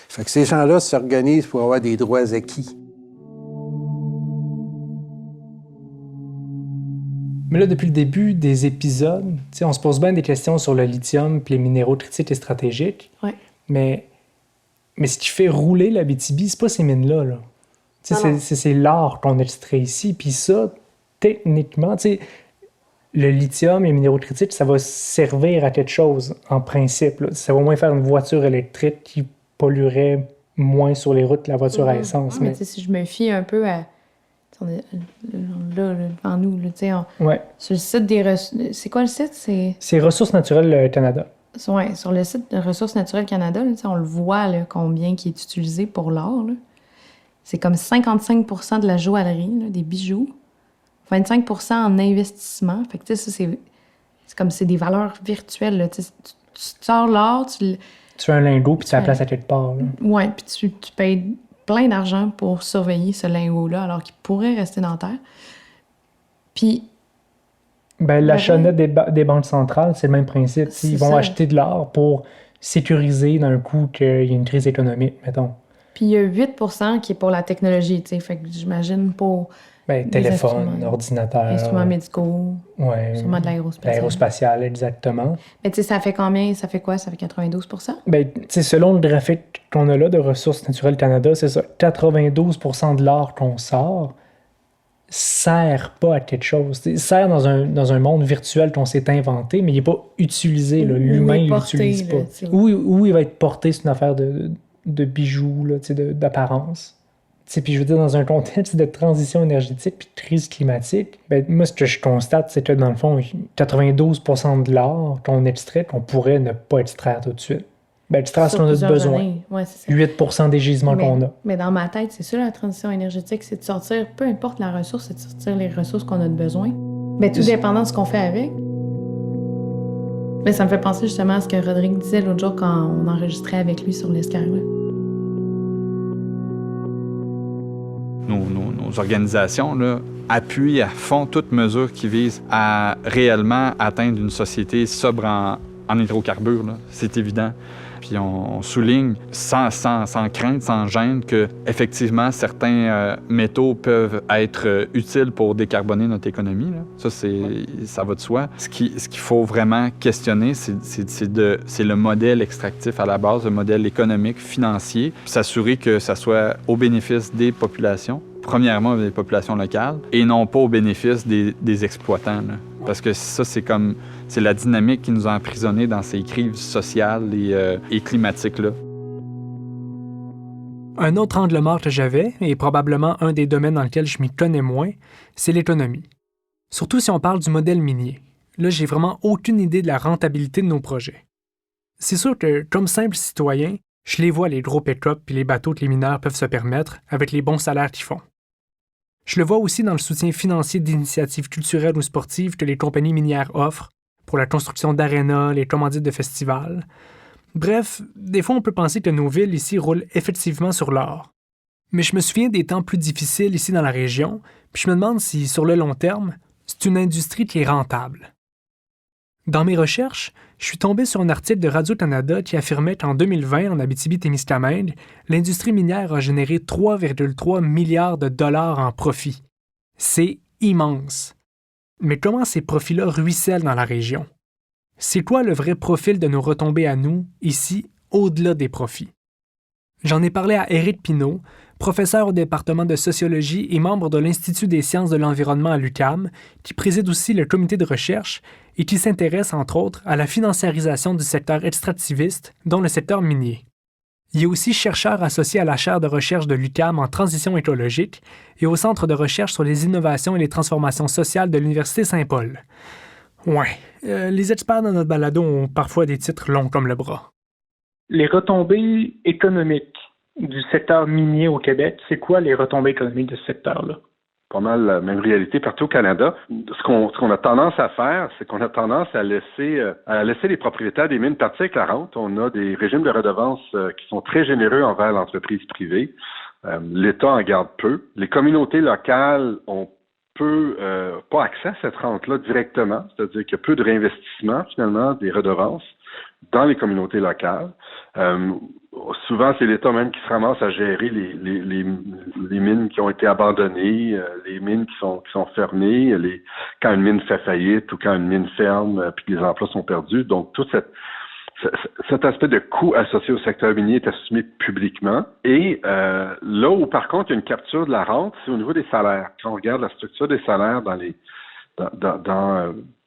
G: Fait que ces gens-là s'organisent pour avoir des droits acquis.
D: Mais là, depuis le début des épisodes, on se pose bien des questions sur le lithium et les minéraux critiques et stratégiques.
B: Ouais.
D: Mais ce qui fait rouler l'Abitibi, c'est pas ces mines-là. Là. C'est l'or qu'on extrait ici. Puis ça, techniquement, le lithium et les minéraux critiques, ça va servir à quelque chose, en principe. Là. Ça va au moins faire une voiture électrique qui polluerait moins sur les routes que la voiture à essence.
B: Mais si je me fie un peu à... On est là, devant nous,
D: ouais.
B: Sur le site des ressources... C'est quoi le site?
D: C'est Ressources naturelles Canada.
B: Ouais, sur le site de Ressources naturelles Canada, là, on le voit là, combien qui est utilisé pour l'or. Là. C'est comme 55 % de la joaillerie, là, des bijoux, 25 % en investissement. Fait que ça, c'est comme c'est des valeurs virtuelles. Là. Tu sors l'or, tu
D: fais un lingot puis tu la places à quelque part.
B: Oui, puis tu payes plein d'argent pour surveiller ce lingot-là, alors qu'il pourrait rester dans terre. Puis...
D: l'achat net des banques centrales, c'est le même principe. Ils vont acheter de l'or pour sécuriser d'un coup qu'il y a une crise économique, mettons.
B: Puis il y a 8 % qui est pour la technologie, tu sais. Fait que j'imagine pour...
D: téléphone, ordinateur...
B: Instruments médicaux, sûrement de l'aérospatial.
D: L'aérospatial, exactement.
B: Mais tu sais, ça fait combien? Ça fait quoi? Ça fait 92 %?
D: Selon le graphique qu'on a là de Ressources naturelles Canada, c'est ça. 92 % de l'or qu'on sort sert pas à quelque chose. Il sert dans un monde virtuel qu'on s'est inventé, mais il n'est pas utilisé. Là. L'humain ne l'utilise pas. Où il va être porté, c'est une affaire de bijoux, là, d'apparence. Puis je veux dire, dans un contexte de transition énergétique puis de crise climatique, moi, ce que je constate, c'est que dans le fond, 92 % de l'or qu'on extrait, qu'on pourrait ne pas extraire tout de suite. Extraire ce qu'on a besoin.
B: Ouais,
D: 8 % des gisements qu'on a.
B: Mais dans ma tête, c'est ça la transition énergétique, c'est de sortir, peu importe la ressource, c'est de sortir les ressources qu'on a de besoin. Tout dépendant de ce qu'on fait avec. Mais ça me fait penser justement à ce que Rodrigue disait l'autre jour quand on enregistrait avec lui sur l'escargot.
F: Nos organisations là, appuient à fond toute mesure qui vise à réellement atteindre une société sobre en hydrocarbures. Là. C'est évident. Puis on souligne sans crainte, sans gêne, que effectivement certains métaux peuvent être utiles pour décarboner notre économie. Là. Ça va de soi. Ce qu'il faut vraiment questionner, c'est le modèle extractif à la base, le modèle économique, financier, puis s'assurer que ça soit au bénéfice des populations, premièrement des populations locales, et non pas au bénéfice des exploitants. Là. Parce que ça, c'est la dynamique qui nous a emprisonnés dans ces crises sociales et climatiques-là.
D: Un autre angle mort que j'avais, et probablement un des domaines dans lequel je m'y connais moins, c'est l'économie. Surtout si on parle du modèle minier. Là, j'ai vraiment aucune idée de la rentabilité de nos projets. C'est sûr que, comme simple citoyen, je les vois les gros pick-up et les bateaux que les mineurs peuvent se permettre avec les bons salaires qu'ils font. Je le vois aussi dans le soutien financier d'initiatives culturelles ou sportives que les compagnies minières offrent pour la construction d'arénas, les commandites de festivals. Bref, des fois on peut penser que nos villes ici roulent effectivement sur l'or. Mais je me souviens des temps plus difficiles ici dans la région, puis je me demande si, sur le long terme, c'est une industrie qui est rentable. Dans mes recherches, je suis tombé sur un article de Radio-Canada qui affirmait qu'en 2020, en Abitibi-Témiscamingue, l'industrie minière a généré 3,3 milliards de dollars en profit. C'est immense. Mais comment ces profits-là ruissellent dans la région? C'est quoi le vrai profil de nos retombées à nous, ici, au-delà des profits? J'en ai parlé à Éric Pinault, professeur au département de sociologie et membre de l'Institut des sciences de l'environnement à l'UQAM, qui préside aussi le comité de recherche et qui s'intéresse, entre autres, à la financiarisation du secteur extractiviste, dont le secteur minier. Il est aussi chercheur associé à la chaire de recherche de l'UQAM en transition écologique et au Centre de recherche sur les innovations et les transformations sociales de l'Université Saint-Paul. Ouais, les experts dans notre balado ont parfois des titres longs comme le bras.
C: Les retombées économiques du secteur minier au Québec, c'est quoi les retombées économiques de ce secteur-là?
J: Pas mal la même réalité partout au Canada. Ce qu'on a tendance à faire, c'est qu'on a tendance à laisser les propriétaires des mines partir avec la rente. On a des régimes de redevances qui sont très généreux envers l'entreprise privée. L'État en garde peu. Les communautés locales ont pas accès à cette rente-là directement, c'est-à-dire qu'il y a peu de réinvestissement, finalement, des redevances dans les communautés locales. Souvent, c'est l'État même qui se ramasse à gérer les mines qui ont été abandonnées, les mines qui sont fermées, quand une mine fait faillite ou quand une mine ferme, puis les emplois sont perdus. Donc, tout cet aspect de coût associé au secteur minier est assumé publiquement. Et là où, par contre, il y a une capture de la rente, c'est au niveau des salaires. Quand on regarde la structure des salaires dans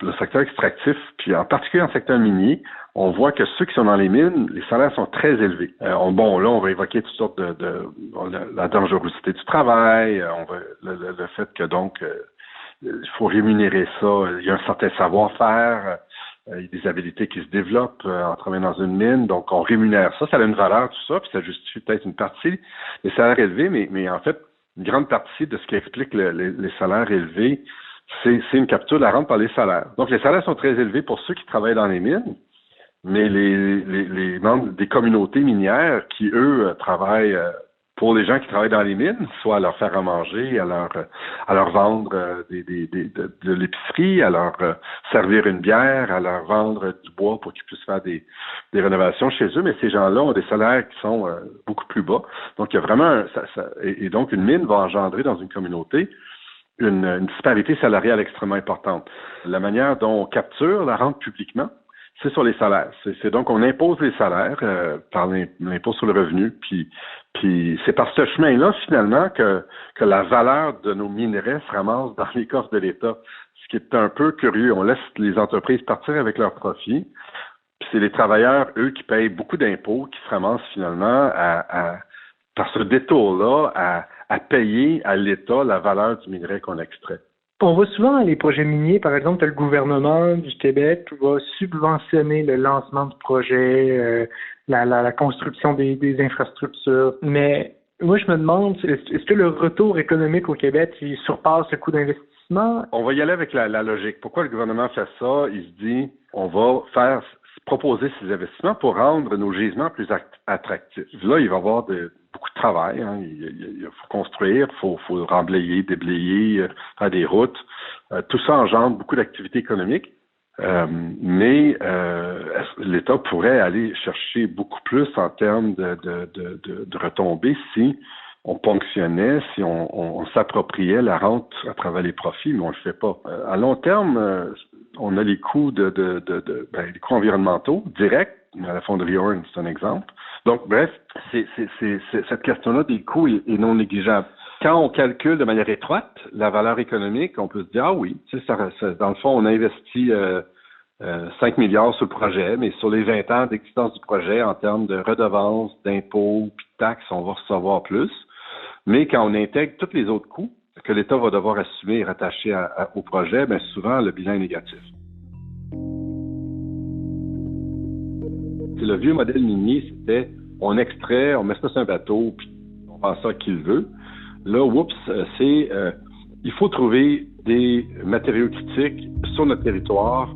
J: le secteur extractif, puis en particulier dans le secteur minier, on voit que ceux qui sont dans les mines, les salaires sont très élevés. Là, on va évoquer toutes sortes la dangerosité du travail, le fait que donc il faut rémunérer ça. Il y a un certain savoir-faire, il y a des habiletés qui se développent en travaillant dans une mine, donc on rémunère ça. Ça a une valeur, tout ça, puis ça justifie peut-être une partie des salaires élevés, mais en fait, une grande partie de ce qui explique les salaires élevés, c'est une capture de la rente par les salaires. Donc, les salaires sont très élevés pour ceux qui travaillent dans les mines, mais les membres des communautés minières qui, eux, travaillent pour les gens qui travaillent dans les mines, soit à leur faire à manger, à leur vendre de l'épicerie, à leur servir une bière, à leur vendre du bois pour qu'ils puissent faire des rénovations chez eux, mais ces gens-là ont des salaires qui sont beaucoup plus bas. Donc, il y a vraiment et donc une mine va engendrer dans une communauté une disparité salariale extrêmement importante. La manière dont on capture la rente publiquement, c'est sur les salaires. C'est donc on impose les salaires par l'impôt sur le revenu, puis c'est par ce chemin-là finalement que la valeur de nos minerais se ramasse dans les coffres de l'État. Ce qui est un peu curieux. On laisse les entreprises partir avec leurs profits, puis c'est les travailleurs, eux, qui payent beaucoup d'impôts, qui se ramassent finalement par ce détour-là à payer à l'État la valeur du minerai qu'on extrait.
C: On voit souvent dans les projets miniers, par exemple, le gouvernement du Québec va subventionner le lancement du projet, la construction des infrastructures. Mais moi, je me demande, est-ce que le retour économique au Québec il surpasse le coût d'investissement?
J: On va y aller avec la logique. Pourquoi le gouvernement fait ça? Il se dit, on va proposer ces investissements pour rendre nos gisements plus attractifs. Là, il va y avoir beaucoup de travail. Hein. Il faut construire, il faut remblayer, déblayer, faire des routes. Tout ça engendre beaucoup d'activités économiques. Mais l'État pourrait aller chercher beaucoup plus en termes de retombées si on ponctionnait, si on s'appropriait la rente à travers les profits, mais on le fait pas. À long terme, on a les coûts les coûts environnementaux directs. La fonderie Horn, c'est un exemple. Donc, bref, c'est cette question-là des coûts est non négligeable. Quand on calcule de manière étroite la valeur économique, on peut se dire, ah oui, dans le fond, on a investi 5 milliards sur le projet, mais sur les 20 ans d'existence du projet, en termes de redevances, d'impôts, puis de taxes, on va recevoir plus. Mais quand on intègre tous les autres coûts, que l'État va devoir assumer et rattacher au projet, bien souvent, le bilan est négatif. Le vieux modèle minier, c'était on extrait, on met ça sur un bateau, puis on vend ça à qui le veut. Là, il faut trouver des matériaux critiques sur notre territoire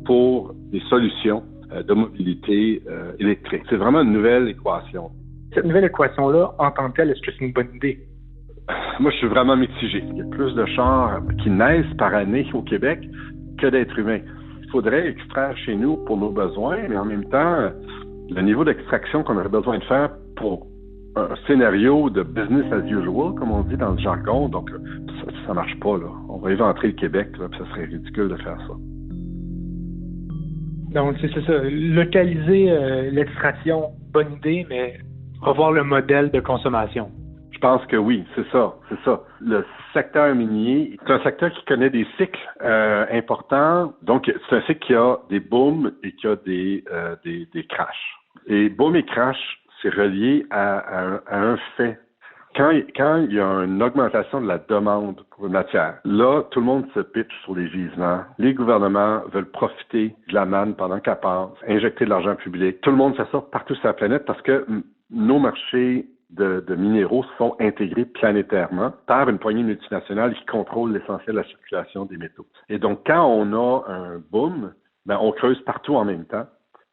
J: pour des solutions de mobilité électrique. C'est vraiment une nouvelle équation.
K: Cette nouvelle équation-là, en tant que telle, est-ce que c'est une bonne idée?
J: Moi, je suis vraiment mitigé. Il y a plus de chars qui naissent par année au Québec que d'êtres humains. Il faudrait extraire chez nous pour nos besoins, mais en même temps, le niveau d'extraction qu'on aurait besoin de faire pour un scénario de business as usual, comme on dit dans le jargon, donc ça marche pas, là. On va éventrer le Québec, là, puis ça serait ridicule de faire ça.
K: Donc, c'est ça. Localiser l'extraction, bonne idée, mais revoir le modèle de consommation.
J: Je pense que oui, c'est ça. Le secteur minier, c'est un secteur qui connaît des cycles importants. Donc, c'est un cycle qui a des booms et qui a des crashs. Et boom et crash, c'est relié à un fait. Quand il y a une augmentation de la demande pour une matière, là, tout le monde se pitche sur les gisements. Les gouvernements veulent profiter de la manne pendant qu'elle passe, injecter de l'argent public. Tout le monde fait ça partout sur la planète parce que nos marchés de minéraux sont intégrés planétairement par une poignée multinationale qui contrôle l'essentiel de la circulation des métaux. Et donc, quand on a un boom, ben, on creuse partout en même temps.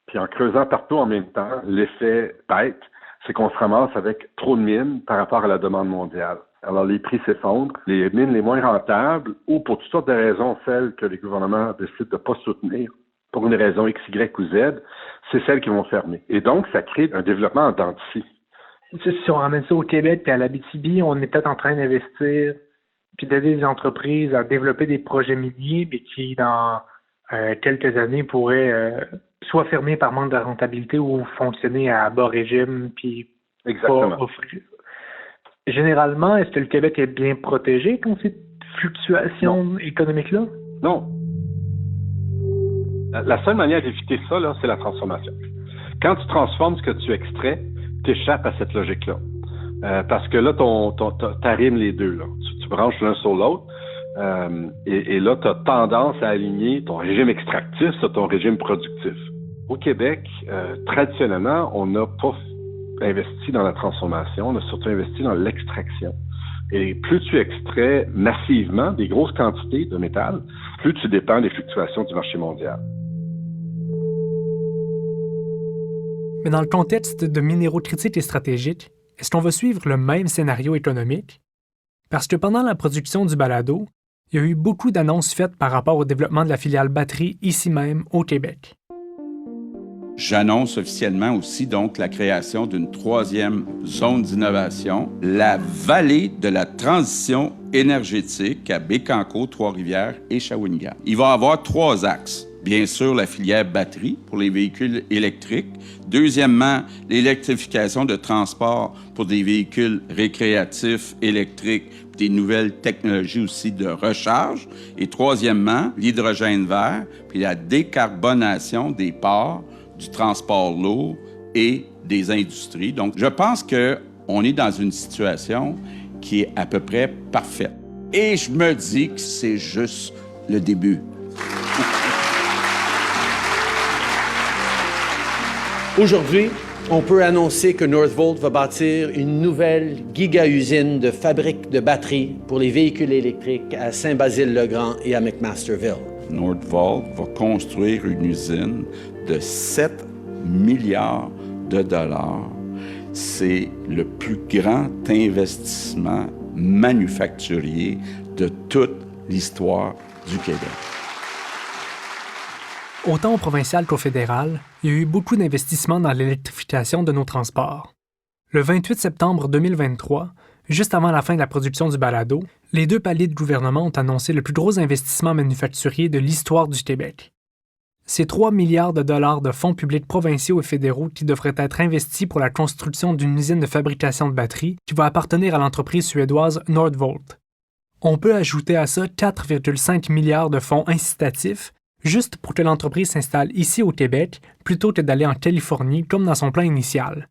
J: Puis en creusant partout en même temps, l'effet bête, c'est qu'on se ramasse avec trop de mines par rapport à la demande mondiale. Alors, les prix s'effondrent. Les mines les moins rentables, ou pour toutes sortes de raisons, celles que les gouvernements décident de ne pas soutenir, pour une raison X, Y ou Z, c'est celles qui vont fermer. Et donc, ça crée un développement en dents de scie.
K: Si on ramène ça au Québec et à l'Abitibi, on est peut-être en train d'investir puis d'aider les entreprises à développer des projets miniers, mais qui, dans quelques années, pourraient soit fermer par manque de rentabilité ou fonctionner à bas régime, puis
J: exactement.
K: Pas offrir. Généralement, est-ce que le Québec est bien protégé contre cette fluctuation économique-là?
J: Non. La seule manière d'éviter ça, là, c'est la transformation. Quand tu transformes ce que tu extrais, tu échappes à cette logique-là. Parce que là, t'arrimes les deux. Là. Tu branches l'un sur l'autre. Et là, tu as tendance à aligner ton régime extractif sur ton régime productif. Au Québec, traditionnellement, on n'a pas investi dans la transformation, on a surtout investi dans l'extraction. Et plus tu extrais massivement des grosses quantités de métal, plus tu dépends des fluctuations du marché mondial.
D: Mais dans le contexte de minéraux critiques et stratégiques, est-ce qu'on va suivre le même scénario économique? Parce que pendant la production du balado, il y a eu beaucoup d'annonces faites par rapport au développement de la filiale batterie ici même au Québec.
L: J'annonce officiellement aussi donc la création d'une troisième zone d'innovation, la vallée de la transition énergétique à Bécancour, Trois-Rivières et Shawinigan. Il va y avoir 3 axes. Bien sûr, la filière batterie pour les véhicules électriques. Deuxièmement, l'électrification de transport pour des véhicules récréatifs électriques, des nouvelles technologies aussi de recharge. Et troisièmement, l'hydrogène vert, puis la décarbonation des ports, du transport lourd et des industries. Donc, je pense qu'on est dans une situation qui est à peu près parfaite. Et je me dis que c'est juste le début.
M: Aujourd'hui, on peut annoncer que Northvolt va bâtir une nouvelle giga-usine de fabrique de batteries pour les véhicules électriques à Saint-Basile-le-Grand et à McMasterville.
L: Northvolt va construire une usine de 7 milliards de dollars. C'est le plus grand investissement manufacturier de toute l'histoire du Québec.
D: Autant au provincial qu'au fédéral, il y a eu beaucoup d'investissements dans l'électrification de nos transports. Le 28 septembre 2023, juste avant la fin de la production du balado, les 2 paliers de gouvernement ont annoncé le plus gros investissement manufacturier de l'histoire du Québec. C'est 3 milliards de dollars de fonds publics provinciaux et fédéraux qui devraient être investis pour la construction d'une usine de fabrication de batteries qui va appartenir à l'entreprise suédoise Northvolt. On peut ajouter à ça 4,5 milliards de fonds incitatifs juste pour que l'entreprise s'installe ici au Québec plutôt que d'aller en Californie comme dans son plan initial.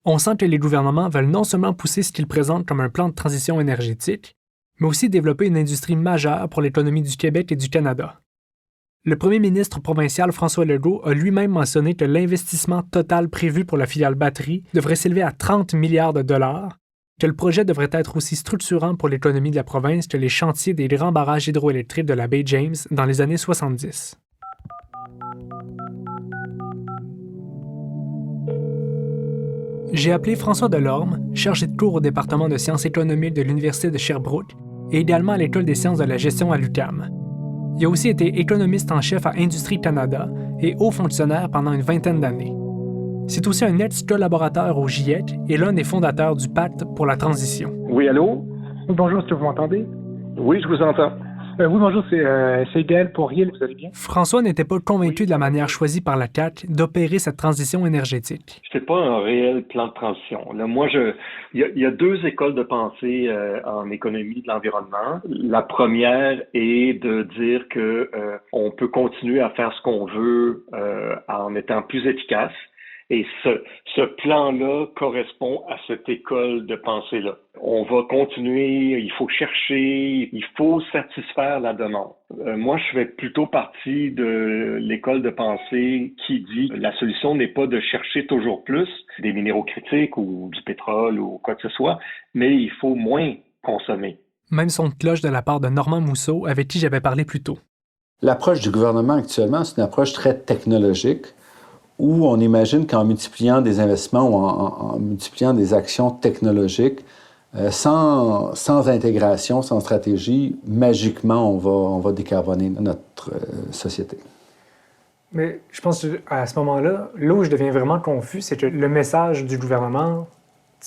D: On sent que les gouvernements veulent non seulement pousser ce qu'ils présentent comme un plan de transition énergétique, mais aussi développer une industrie majeure pour l'économie du Québec et du Canada. Le premier ministre provincial François Legault a lui-même mentionné que l'investissement total prévu pour la filiale batterie devrait s'élever à 30 milliards de dollars, que le projet devrait être aussi structurant pour l'économie de la province que les chantiers des grands barrages hydroélectriques de la baie James dans les années 70. J'ai appelé François Delorme, chargé de cours au département de sciences économiques de l'Université de Sherbrooke et également à l'École des sciences de la gestion à l'UQAM. Il a aussi été économiste en chef à Industrie Canada et haut fonctionnaire pendant une vingtaine d'années. C'est aussi un ex-collaborateur au GIEC et l'un des fondateurs du Pacte pour la transition.
J: Oui, allô?
K: Bonjour, est-ce que vous m'entendez?
J: Oui, je vous entends.
K: Oui, bonjour, c'est Gaël Pourrier, vous allez bien?
D: François n'était pas convaincu de la manière choisie par la CAQ d'opérer cette transition énergétique.
N: C'est pas un réel plan de transition. Là, il y a deux écoles de pensée en économie de l'environnement. La première est de dire que on peut continuer à faire ce qu'on veut en étant plus efficace. Et ce plan-là correspond à cette école de pensée-là. On va continuer, il faut chercher, il faut satisfaire la demande. Moi, je fais plutôt partie de l'école de pensée qui dit que la solution n'est pas de chercher toujours plus des minéraux critiques ou du pétrole ou quoi que ce soit, mais il faut moins consommer.
D: Même son de cloche de la part de Normand Mousseau, avec qui j'avais parlé plus tôt.
I: L'approche du gouvernement actuellement, c'est une approche très technologique, où on imagine qu'en multipliant des investissements ou en multipliant des actions technologiques, sans intégration, sans stratégie, magiquement, on va décarboner notre société.
C: Mais je pense qu'à ce moment-là, là où je deviens vraiment confus, c'est que le message du gouvernement,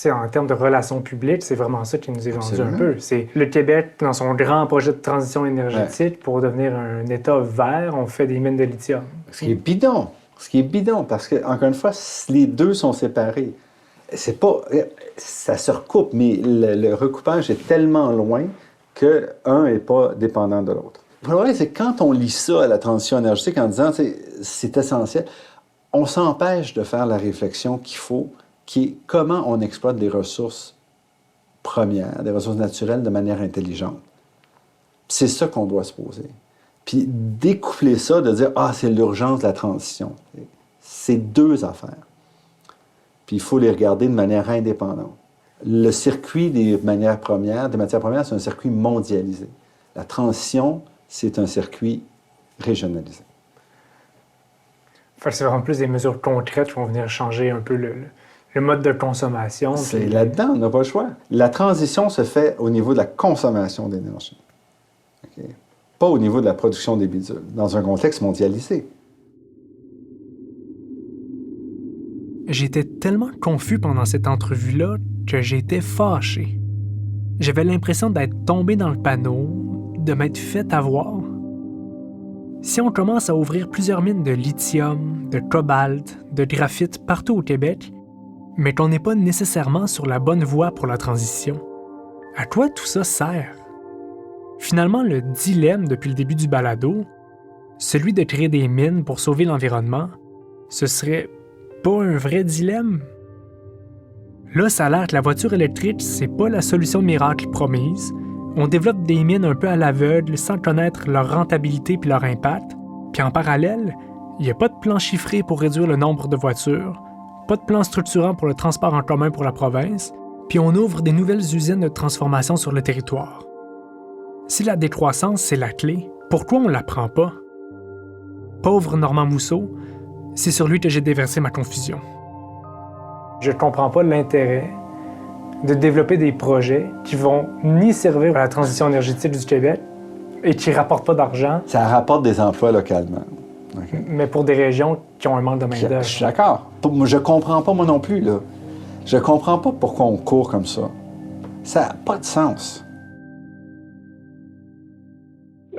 C: en termes de relations publiques, c'est vraiment ça qui nous est vendu un peu. C'est le Québec, dans son grand projet de transition énergétique, pour devenir un État vert, on fait des mines de lithium.
I: Ce qui est bidon. Ce qui est bidon, parce que, encore une fois, les deux sont séparés. C'est pas... Ça se recoupe, mais le recoupage est tellement loin qu'un n'est pas dépendant de l'autre. Le problème, c'est que quand on lit ça à la transition énergétique en disant c'est essentiel, on s'empêche de faire la réflexion qu'il faut, qui est comment on exploite des ressources premières, des ressources naturelles de manière intelligente. C'est ça qu'on doit se poser. Puis découpler ça, de dire « Ah, c'est l'urgence de la transition ». C'est deux affaires. Puis il faut les regarder de manière indépendante. Le circuit des matières premières, c'est un circuit mondialisé. La transition, c'est un circuit régionalisé.
C: Fait que c'est vraiment plus des mesures concrètes qui vont venir changer un peu le mode de consommation.
I: C'est puis... là-dedans, on n'a pas le choix. La transition se fait au niveau de la consommation d'énergie. Okay? Pas au niveau de la production des bidules, dans un contexte mondialisé.
D: J'étais tellement confus pendant cette entrevue-là que j'étais fâché. J'avais l'impression d'être tombé dans le panneau, de m'être fait avoir. Si on commence à ouvrir plusieurs mines de lithium, de cobalt, de graphite partout au Québec, mais qu'on n'est pas nécessairement sur la bonne voie pour la transition, à quoi tout ça sert? Finalement, le dilemme depuis le début du balado, celui de créer des mines pour sauver l'environnement, ce serait pas un vrai dilemme? Là, ça a l'air que la voiture électrique, c'est pas la solution miracle promise. On développe des mines un peu à l'aveugle sans connaître leur rentabilité puis leur impact. Puis en parallèle, il n'y a pas de plan chiffré pour réduire le nombre de voitures, pas de plan structurant pour le transport en commun pour la province, puis on ouvre des nouvelles usines de transformation sur le territoire. Si la décroissance, c'est la clé, pourquoi on la prend pas? Pauvre Normand Mousseau, c'est sur lui que j'ai déversé ma confusion.
C: Je ne comprends pas l'intérêt de développer des projets qui vont ni servir à la transition énergétique du Québec et qui ne rapportent pas d'argent.
I: Ça rapporte des emplois localement.
C: Okay. Mais pour des régions qui ont un manque de main-d'œuvre.
I: Je suis d'accord. Je comprends pas, moi non plus, là. Je comprends pas pourquoi on court comme ça. Ça n'a pas de sens.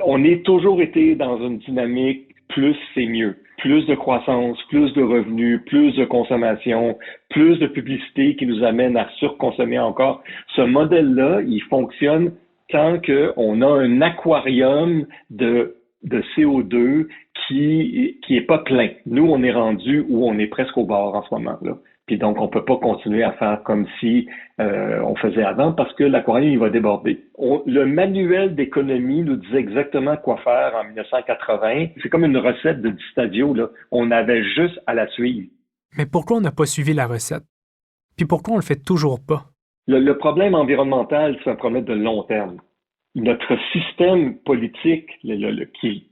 N: On a toujours été dans une dynamique plus c'est mieux. Plus de croissance, plus de revenus, plus de consommation, plus de publicité qui nous amène à surconsommer encore. Ce modèle-là, il fonctionne tant qu'on a un aquarium de CO2 qui est pas plein. Nous, on est rendu où on est presque au bord en ce moment, là. Puis donc, on peut pas continuer à faire comme si on faisait avant parce que l'aquarium, il va déborder. Le manuel d'économie nous disait exactement quoi faire en 1980. C'est comme une recette de Stadio, là. On avait juste à la suivre.
D: Mais pourquoi on n'a pas suivi la recette? Puis pourquoi on le fait toujours pas?
N: Le problème environnemental, c'est un problème de long terme. Notre système politique qui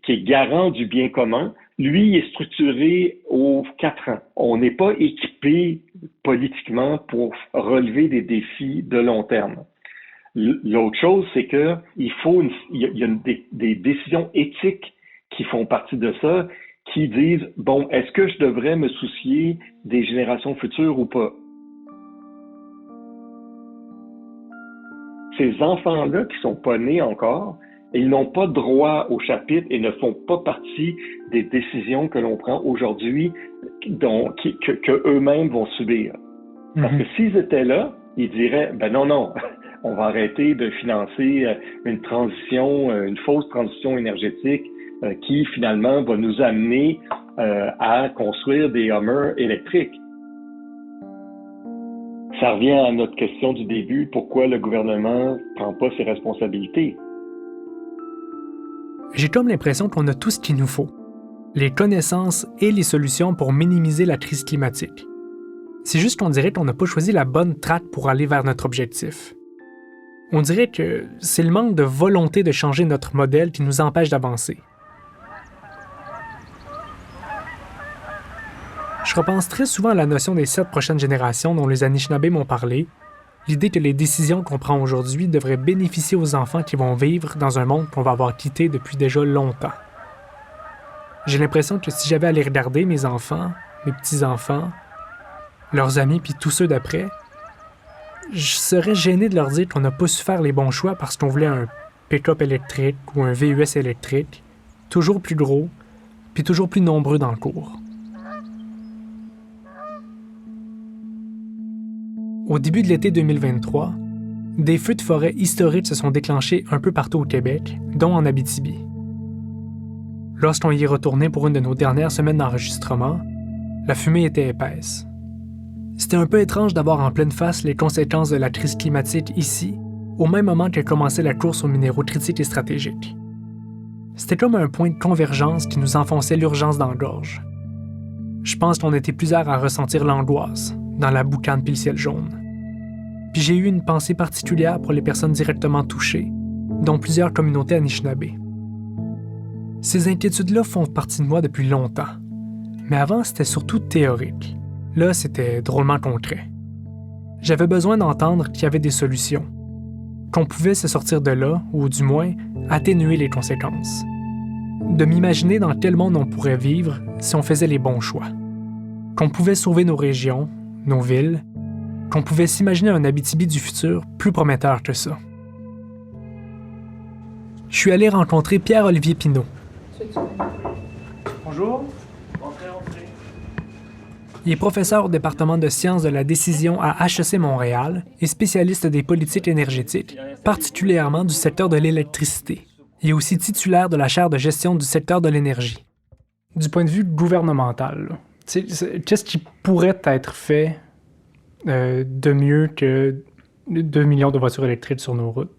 N: est garant du bien commun, lui, est structuré aux 4 ans. On n'est pas équipé politiquement pour relever des défis de long terme. L'autre chose, c'est que il y a des décisions éthiques qui font partie de ça, qui disent, bon, est-ce que je devrais me soucier des générations futures ou pas? Ces enfants-là qui sont pas nés encore, ils n'ont pas droit au chapitre et ne font pas partie des décisions que l'on prend aujourd'hui, que eux-mêmes vont subir. Parce que s'ils étaient là, ils diraient, ben non, on va arrêter de financer une fausse transition énergétique qui finalement va nous amener à construire des Hummers électriques. Ça revient à notre question du début, pourquoi le gouvernement ne prend pas ses responsabilités?
D: J'ai comme l'impression qu'on a tout ce qu'il nous faut, les connaissances et les solutions pour minimiser la crise climatique. C'est juste qu'on dirait qu'on n'a pas choisi la bonne track pour aller vers notre objectif. On dirait que c'est le manque de volonté de changer notre modèle qui nous empêche d'avancer. Je repense très souvent à la notion des 7 prochaines générations dont les Anishinabés m'ont parlé, l'idée que les décisions qu'on prend aujourd'hui devraient bénéficier aux enfants qui vont vivre dans un monde qu'on va avoir quitté depuis déjà longtemps. J'ai l'impression que si j'avais à les regarder, mes enfants, mes petits-enfants, leurs amis puis tous ceux d'après, je serais gêné de leur dire qu'on n'a pas su faire les bons choix parce qu'on voulait un pick-up électrique ou un VUS électrique, toujours plus gros, puis toujours plus nombreux dans le cours. Au début de l'été 2023, des feux de forêt historiques se sont déclenchés un peu partout au Québec, dont en Abitibi. Lorsqu'on y est retourné pour une de nos dernières semaines d'enregistrement, la fumée était épaisse. C'était un peu étrange d'avoir en pleine face les conséquences de la crise climatique ici, au même moment que commençait la course aux minéraux critiques et stratégiques. C'était comme un point de convergence qui nous enfonçait l'urgence dans la gorge. Je pense qu'on était plusieurs à ressentir l'angoisse dans la boucane puis le ciel jaune. Puis j'ai eu une pensée particulière pour les personnes directement touchées, dont plusieurs communautés Anishinabés. Ces inquiétudes-là font partie de moi depuis longtemps, mais avant c'était surtout théorique. Là, c'était drôlement concret. J'avais besoin d'entendre qu'il y avait des solutions, qu'on pouvait se sortir de là, ou du moins atténuer les conséquences. De m'imaginer dans quel monde on pourrait vivre si on faisait les bons choix. Qu'on pouvait sauver nos régions, nos villes, qu'on pouvait s'imaginer un Abitibi du futur plus prometteur que ça. Je suis allé rencontrer Pierre-Olivier Pinault.
C: Bonjour.
D: Il est professeur au département de sciences de la décision à HEC Montréal et spécialiste des politiques énergétiques, particulièrement du secteur de l'électricité. Il est aussi titulaire de la chaire de gestion du secteur de l'énergie.
C: Du point de vue gouvernemental, qu'est-ce qui pourrait être fait de mieux que 2 millions de voitures électriques sur nos routes?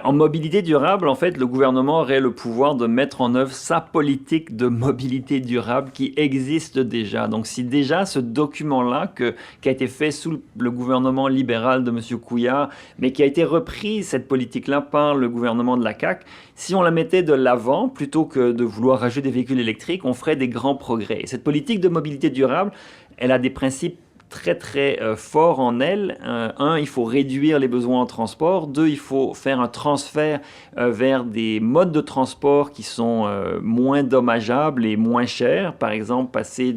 O: En mobilité durable, en fait, le gouvernement aurait le pouvoir de mettre en œuvre sa politique de mobilité durable qui existe déjà. Donc, si déjà ce document-là, qui a été fait sous le gouvernement libéral de M. Couillard, mais qui a été repris, cette politique-là, par le gouvernement de la CAQ, si on la mettait de l'avant, plutôt que de vouloir rajouter des véhicules électriques, on ferait des grands progrès. Cette politique de mobilité durable, elle a des principes très très fort en elle. Un, il faut réduire les besoins en transport. 2, il faut faire un transfert vers des modes de transport qui sont moins dommageables et moins chers. Par exemple, passer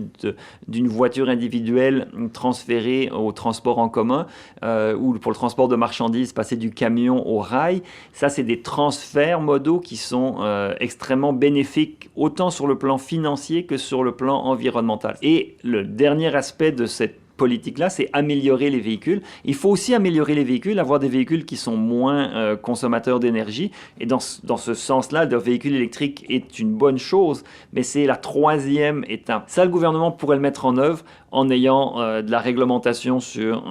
O: d'une voiture individuelle transférée au transport en commun ou pour le transport de marchandises, passer du camion au rail. Ça, c'est des transferts modaux qui sont extrêmement bénéfiques autant sur le plan financier que sur le plan environnemental. Et le dernier aspect de cette politique-là, c'est améliorer les véhicules. Il faut aussi améliorer les véhicules, avoir des véhicules qui sont moins consommateurs d'énergie. Et dans ce sens-là, le véhicule électrique est une bonne chose, mais c'est la troisième étape. Ça, le gouvernement pourrait le mettre en œuvre en ayant de la réglementation sur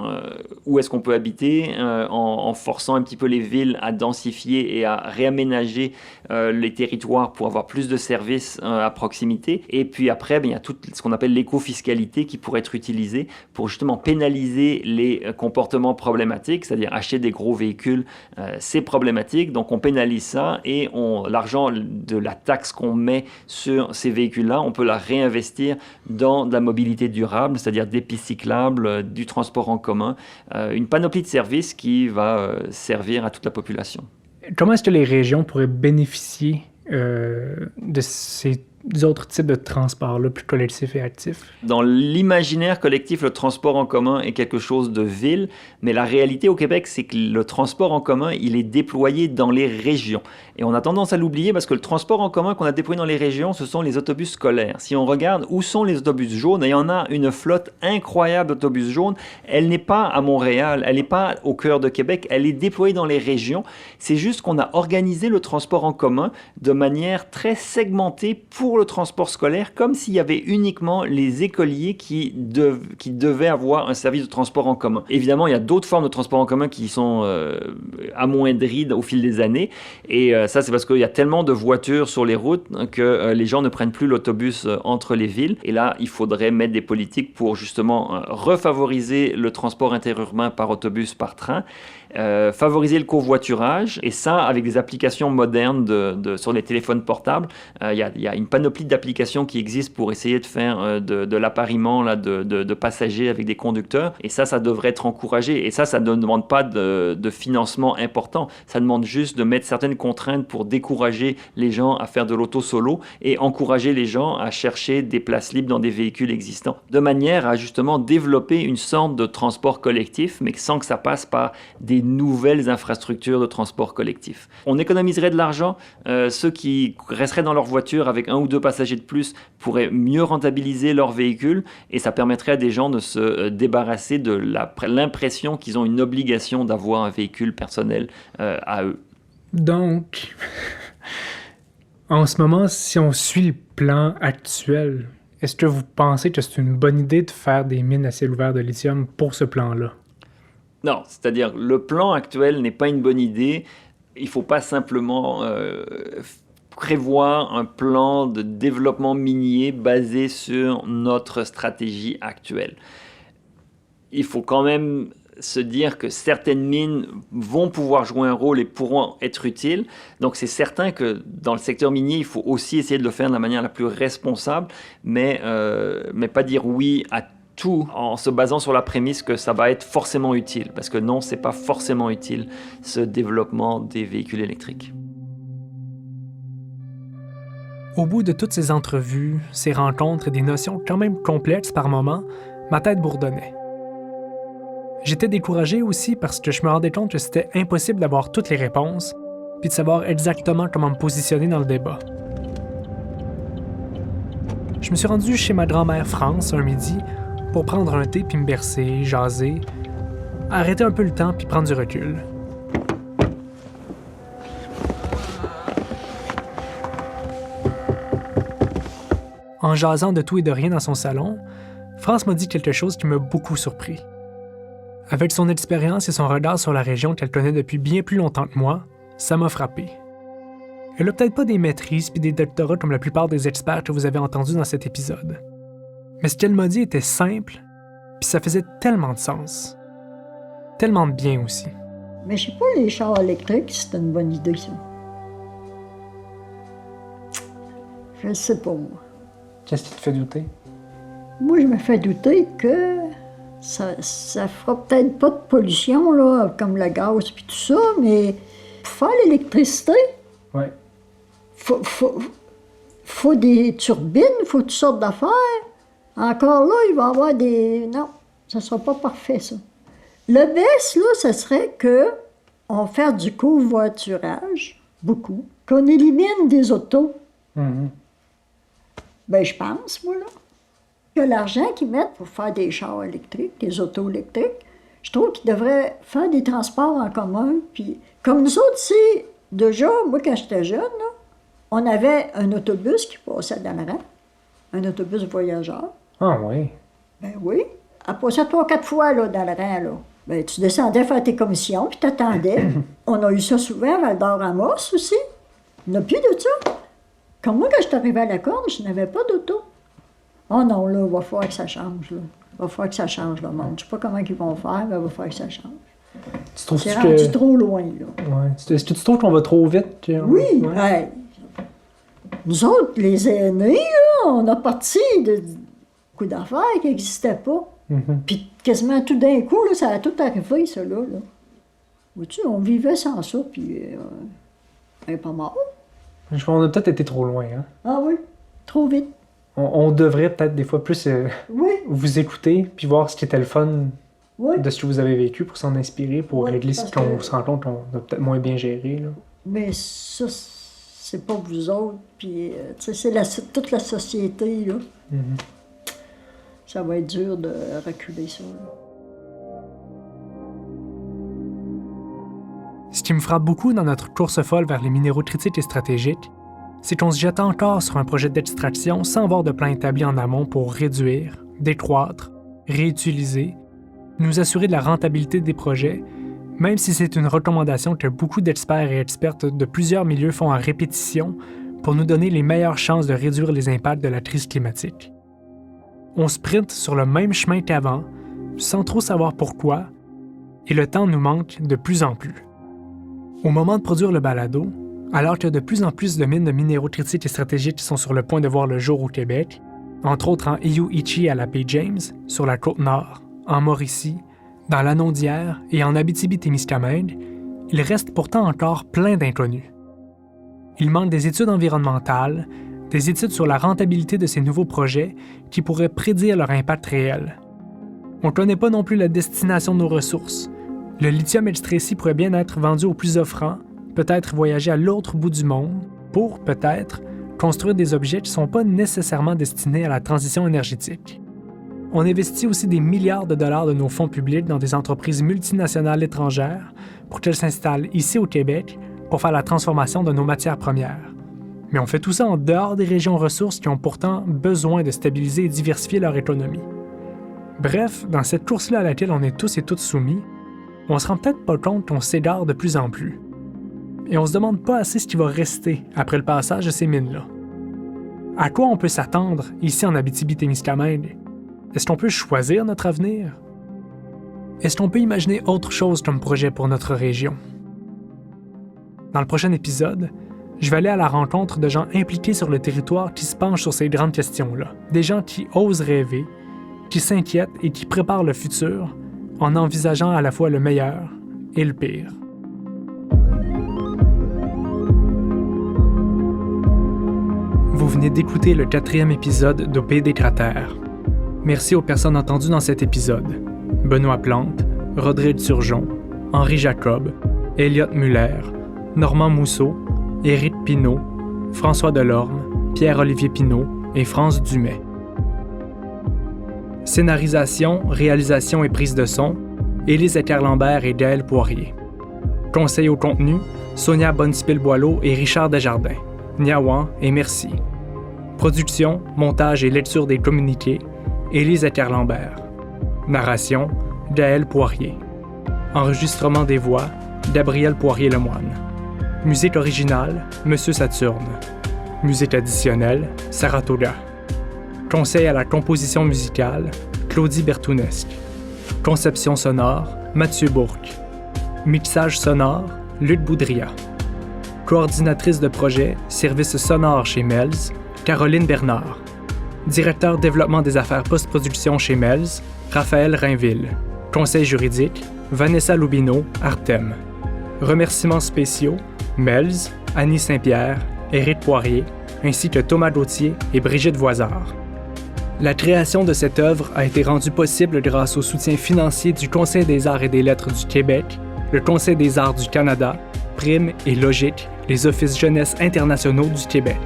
O: où est-ce qu'on peut habiter, en forçant un petit peu les villes à densifier et à réaménager les territoires pour avoir plus de services à proximité. Et puis après, il y a tout ce qu'on appelle l'éco-fiscalité qui pourrait être utilisée pour justement pénaliser les comportements problématiques, c'est-à-dire acheter des gros véhicules, c'est problématique. Donc on pénalise ça et l'argent de la taxe qu'on met sur ces véhicules-là, on peut la réinvestir dans de la mobilité durable, c'est-à-dire des pistes cyclables, du transport en commun, une panoplie de services qui va servir à toute la population.
D: Comment est-ce que les régions pourraient bénéficier de ces autres types de transports-là, plus collectifs et actifs?
O: Dans l'imaginaire collectif, le transport en commun est quelque chose de ville, mais la réalité au Québec, c'est que le transport en commun, il est déployé dans les régions. Et on a tendance à l'oublier parce que le transport en commun qu'on a déployé dans les régions, ce sont les autobus scolaires. Si on regarde où sont les autobus jaunes, il y en a une flotte incroyable d'autobus jaunes. Elle n'est pas à Montréal, elle n'est pas au cœur de Québec, elle est déployée dans les régions. C'est juste qu'on a organisé le transport en commun de manière très segmentée pour le transport scolaire, comme s'il y avait uniquement les écoliers qui devaient avoir un service de transport en commun. Évidemment, il y a d'autres formes de transport en commun qui sont amoindries au fil des années. Et ça, c'est parce qu'il y a tellement de voitures sur les routes que les gens ne prennent plus l'autobus entre les villes. Et là, il faudrait mettre des politiques pour justement refavoriser le transport interurbain par autobus, par train. Favoriser le covoiturage, et ça avec des applications modernes sur les téléphones portables. Il y a une panoplie d'applications qui existent pour essayer de faire de l'appariement là, de passagers avec des conducteurs, et ça devrait être encouragé. Et ça ne demande pas de financement important, ça demande juste de mettre certaines contraintes pour décourager les gens à faire de l'auto-solo et encourager les gens à chercher des places libres dans des véhicules existants, de manière à justement développer une sorte de transport collectif, mais sans que ça passe par des nouvelles infrastructures de transport collectif. On économiserait de l'argent, ceux qui resteraient dans leur voiture avec 1 ou 2 passagers de plus pourraient mieux rentabiliser leur véhicule, et ça permettrait à des gens de se débarrasser de l'impression qu'ils ont une obligation d'avoir un véhicule personnel à eux.
D: Donc, en ce moment, si on suit le plan actuel, est-ce que vous pensez que c'est une bonne idée de faire des mines à ciel ouvert de lithium pour ce plan-là?
O: Non, c'est-à-dire le plan actuel n'est pas une bonne idée. Il ne faut pas simplement prévoir un plan de développement minier basé sur notre stratégie actuelle. Il faut quand même se dire que certaines mines vont pouvoir jouer un rôle et pourront être utiles. Donc c'est certain que dans le secteur minier, il faut aussi essayer de le faire de la manière la plus responsable, mais pas dire oui à tout en se basant sur la prémisse que ça va être forcément utile, parce que non, c'est pas forcément utile, ce développement des véhicules électriques.
D: Au bout de toutes ces entrevues, ces rencontres et des notions quand même complexes par moments, ma tête bourdonnait. J'étais découragé aussi parce que je me rendais compte que c'était impossible d'avoir toutes les réponses, puis de savoir exactement comment me positionner dans le débat. Je me suis rendu chez ma grand-mère France un midi pour prendre un thé puis me bercer, jaser, arrêter un peu le temps puis prendre du recul. En jasant de tout et de rien dans son salon, France m'a dit quelque chose qui m'a beaucoup surpris. Avec son expérience et son regard sur la région qu'elle connaît depuis bien plus longtemps que moi, ça m'a frappé. Elle a peut-être pas des maîtrises puis des doctorats comme la plupart des experts que vous avez entendus dans cet épisode. Mais ce qu'elle m'a dit était simple, puis ça faisait tellement de sens. Tellement de bien aussi.
P: Mais je sais pas, les chars électriques, c'est une bonne idée, ça. Je sais pas, moi.
D: Qu'est-ce qui te fait douter?
P: Moi, je me fais douter que ça fera peut-être pas de pollution, là, comme le gaz puis tout ça, mais pour faire l'électricité,
D: ouais.
P: faut des turbines, faut toutes sortes d'affaires. Encore là, il va y avoir des... Non, ça sera pas parfait, ça. Le best, là, ce serait qu'on va faire du covoiturage, beaucoup, qu'on élimine des autos.
D: Mm-hmm.
P: Ben, je pense, moi, là. Que l'argent qu'ils mettent pour faire des chars électriques, des autos électriques, je trouve qu'ils devraient faire des transports en commun. Puis, comme nous autres ici, déjà, moi, quand j'étais jeune, là, on avait un autobus qui passait dans le rang, un autobus voyageur.
C: Ah oui?
P: Ben oui. Elle passait 3-4 fois là, dans le rang, là. Ben, tu descendais faire tes commissions, puis t'attendais. On a eu ça souvent à Val-d'Or-Amos aussi. Il n'y en a plus de ça. Comme moi, quand je suis arrivée à la Corne, je n'avais pas d'auto. Oh non, là, il va falloir que ça change, là. Il va falloir que ça change, le monde. Je ne sais pas comment ils vont faire, mais il va falloir que ça change. C'est rendu trop loin, là.
C: Ouais. Est-ce que tu trouves qu'on va trop vite?
P: Oui, ouais. Nous autres, les aînés, là, on a parti de beaucoup d'affaires qui n'existaient pas. Puis quasiment tout d'un coup, là, ça a tout arrivé, ça, là. Vois-tu, on vivait sans ça, puis on n'est pas mort.
C: On a peut-être été trop loin, hein?
P: Ah oui, trop vite.
C: On devrait peut-être des fois plus
P: oui.
C: vous écouter, puis voir ce qui était le fun
P: oui.
C: de ce que vous avez vécu pour s'en inspirer, pour régler ce qu'on se rend compte qu'on a peut-être moins bien géré, là.
P: Mais ça, c'est pas vous autres, puis c'est toute la société, là. Ça va être dur de reculer ça, là.
D: Ce qui me frappe beaucoup dans notre course folle vers les minéraux critiques et stratégiques, c'est qu'on se jette encore sur un projet d'extraction sans avoir de plan établi en amont pour réduire, décroître, réutiliser, nous assurer de la rentabilité des projets, même si c'est une recommandation que beaucoup d'experts et expertes de plusieurs milieux font en répétition pour nous donner les meilleures chances de réduire les impacts de la crise climatique. On sprinte sur le même chemin qu'avant, sans trop savoir pourquoi, et le temps nous manque de plus en plus. Au moment de produire le balado, alors que de plus en plus de mines de minéraux critiques et stratégiques sont sur le point de voir le jour au Québec, entre autres en Iyou-Ichi à la baie James, sur la Côte-Nord, en Mauricie, dans l'Anaudière et en Abitibi-Témiscamingue, il reste pourtant encore plein d'inconnus. Il manque des études environnementales, des études sur la rentabilité de ces nouveaux projets qui pourraient prédire leur impact réel. On ne connaît pas non plus la destination de nos ressources. Le lithium extrait ici pourrait bien être vendu aux plus offrants, peut-être voyager à l'autre bout du monde pour, peut-être, construire des objets qui ne sont pas nécessairement destinés à la transition énergétique. On investit aussi des milliards de dollars de nos fonds publics dans des entreprises multinationales étrangères pour qu'elles s'installent ici au Québec pour faire la transformation de nos matières premières. Mais on fait tout ça en dehors des régions ressources qui ont pourtant besoin de stabiliser et diversifier leur économie. Bref, dans cette course-là à laquelle on est tous et toutes soumis, on se rend peut-être pas compte qu'on s'égare de plus en plus. Et on se demande pas assez ce qui va rester après le passage de ces mines-là. À quoi on peut s'attendre ici en Abitibi-Témiscamingue? Est-ce qu'on peut choisir notre avenir? Est-ce qu'on peut imaginer autre chose comme projet pour notre région? Dans le prochain épisode, je vais aller à la rencontre de gens impliqués sur le territoire qui se penchent sur ces grandes questions-là. Des gens qui osent rêver, qui s'inquiètent et qui préparent le futur en envisageant à la fois le meilleur et le pire. Vous venez d'écouter le 4e épisode de Pays des cratères. Merci aux personnes entendues dans cet épisode. Benoît Plante, Rodrigue Turgeon, Henri Jacob, Elliott Muller, Normand Mousseau, Éric Pinault, François Delorme, Pierre-Olivier Pinault et France Dumais. Scénarisation, réalisation et prise de son, Élise Ecker-Lambert et Gaël Poirier. Conseil au contenu, Sonia Bonspil-Boileau et Richard Desjardins. Niawan et merci. Production, montage et lecture des communiqués, Élise Ecker-Lambert. Narration, Gaël Poirier. Enregistrement des voix, Gabriel Poirier-Lemoine. Musique originale, Monsieur Saturne. Musique additionnelle, Saratoga. Conseil à la composition musicale, Claudie Bertounesque. Conception sonore, Mathieu Bourque. Mixage sonore, Luc Boudria. Coordinatrice de projet, service sonore chez Melz, Caroline Bernard. Directeur développement des affaires post-production chez Melz, Raphaël Rainville. Conseil juridique, Vanessa Loubino, Artem. Remerciements spéciaux, Melz, Annie Saint-Pierre, Éric Poirier, ainsi que Thomas Gauthier et Brigitte Voisard. La création de cette œuvre a été rendue possible grâce au soutien financier du Conseil des arts et des lettres du Québec, le Conseil des arts du Canada, Prime et Logique, les offices jeunesse internationaux du Québec.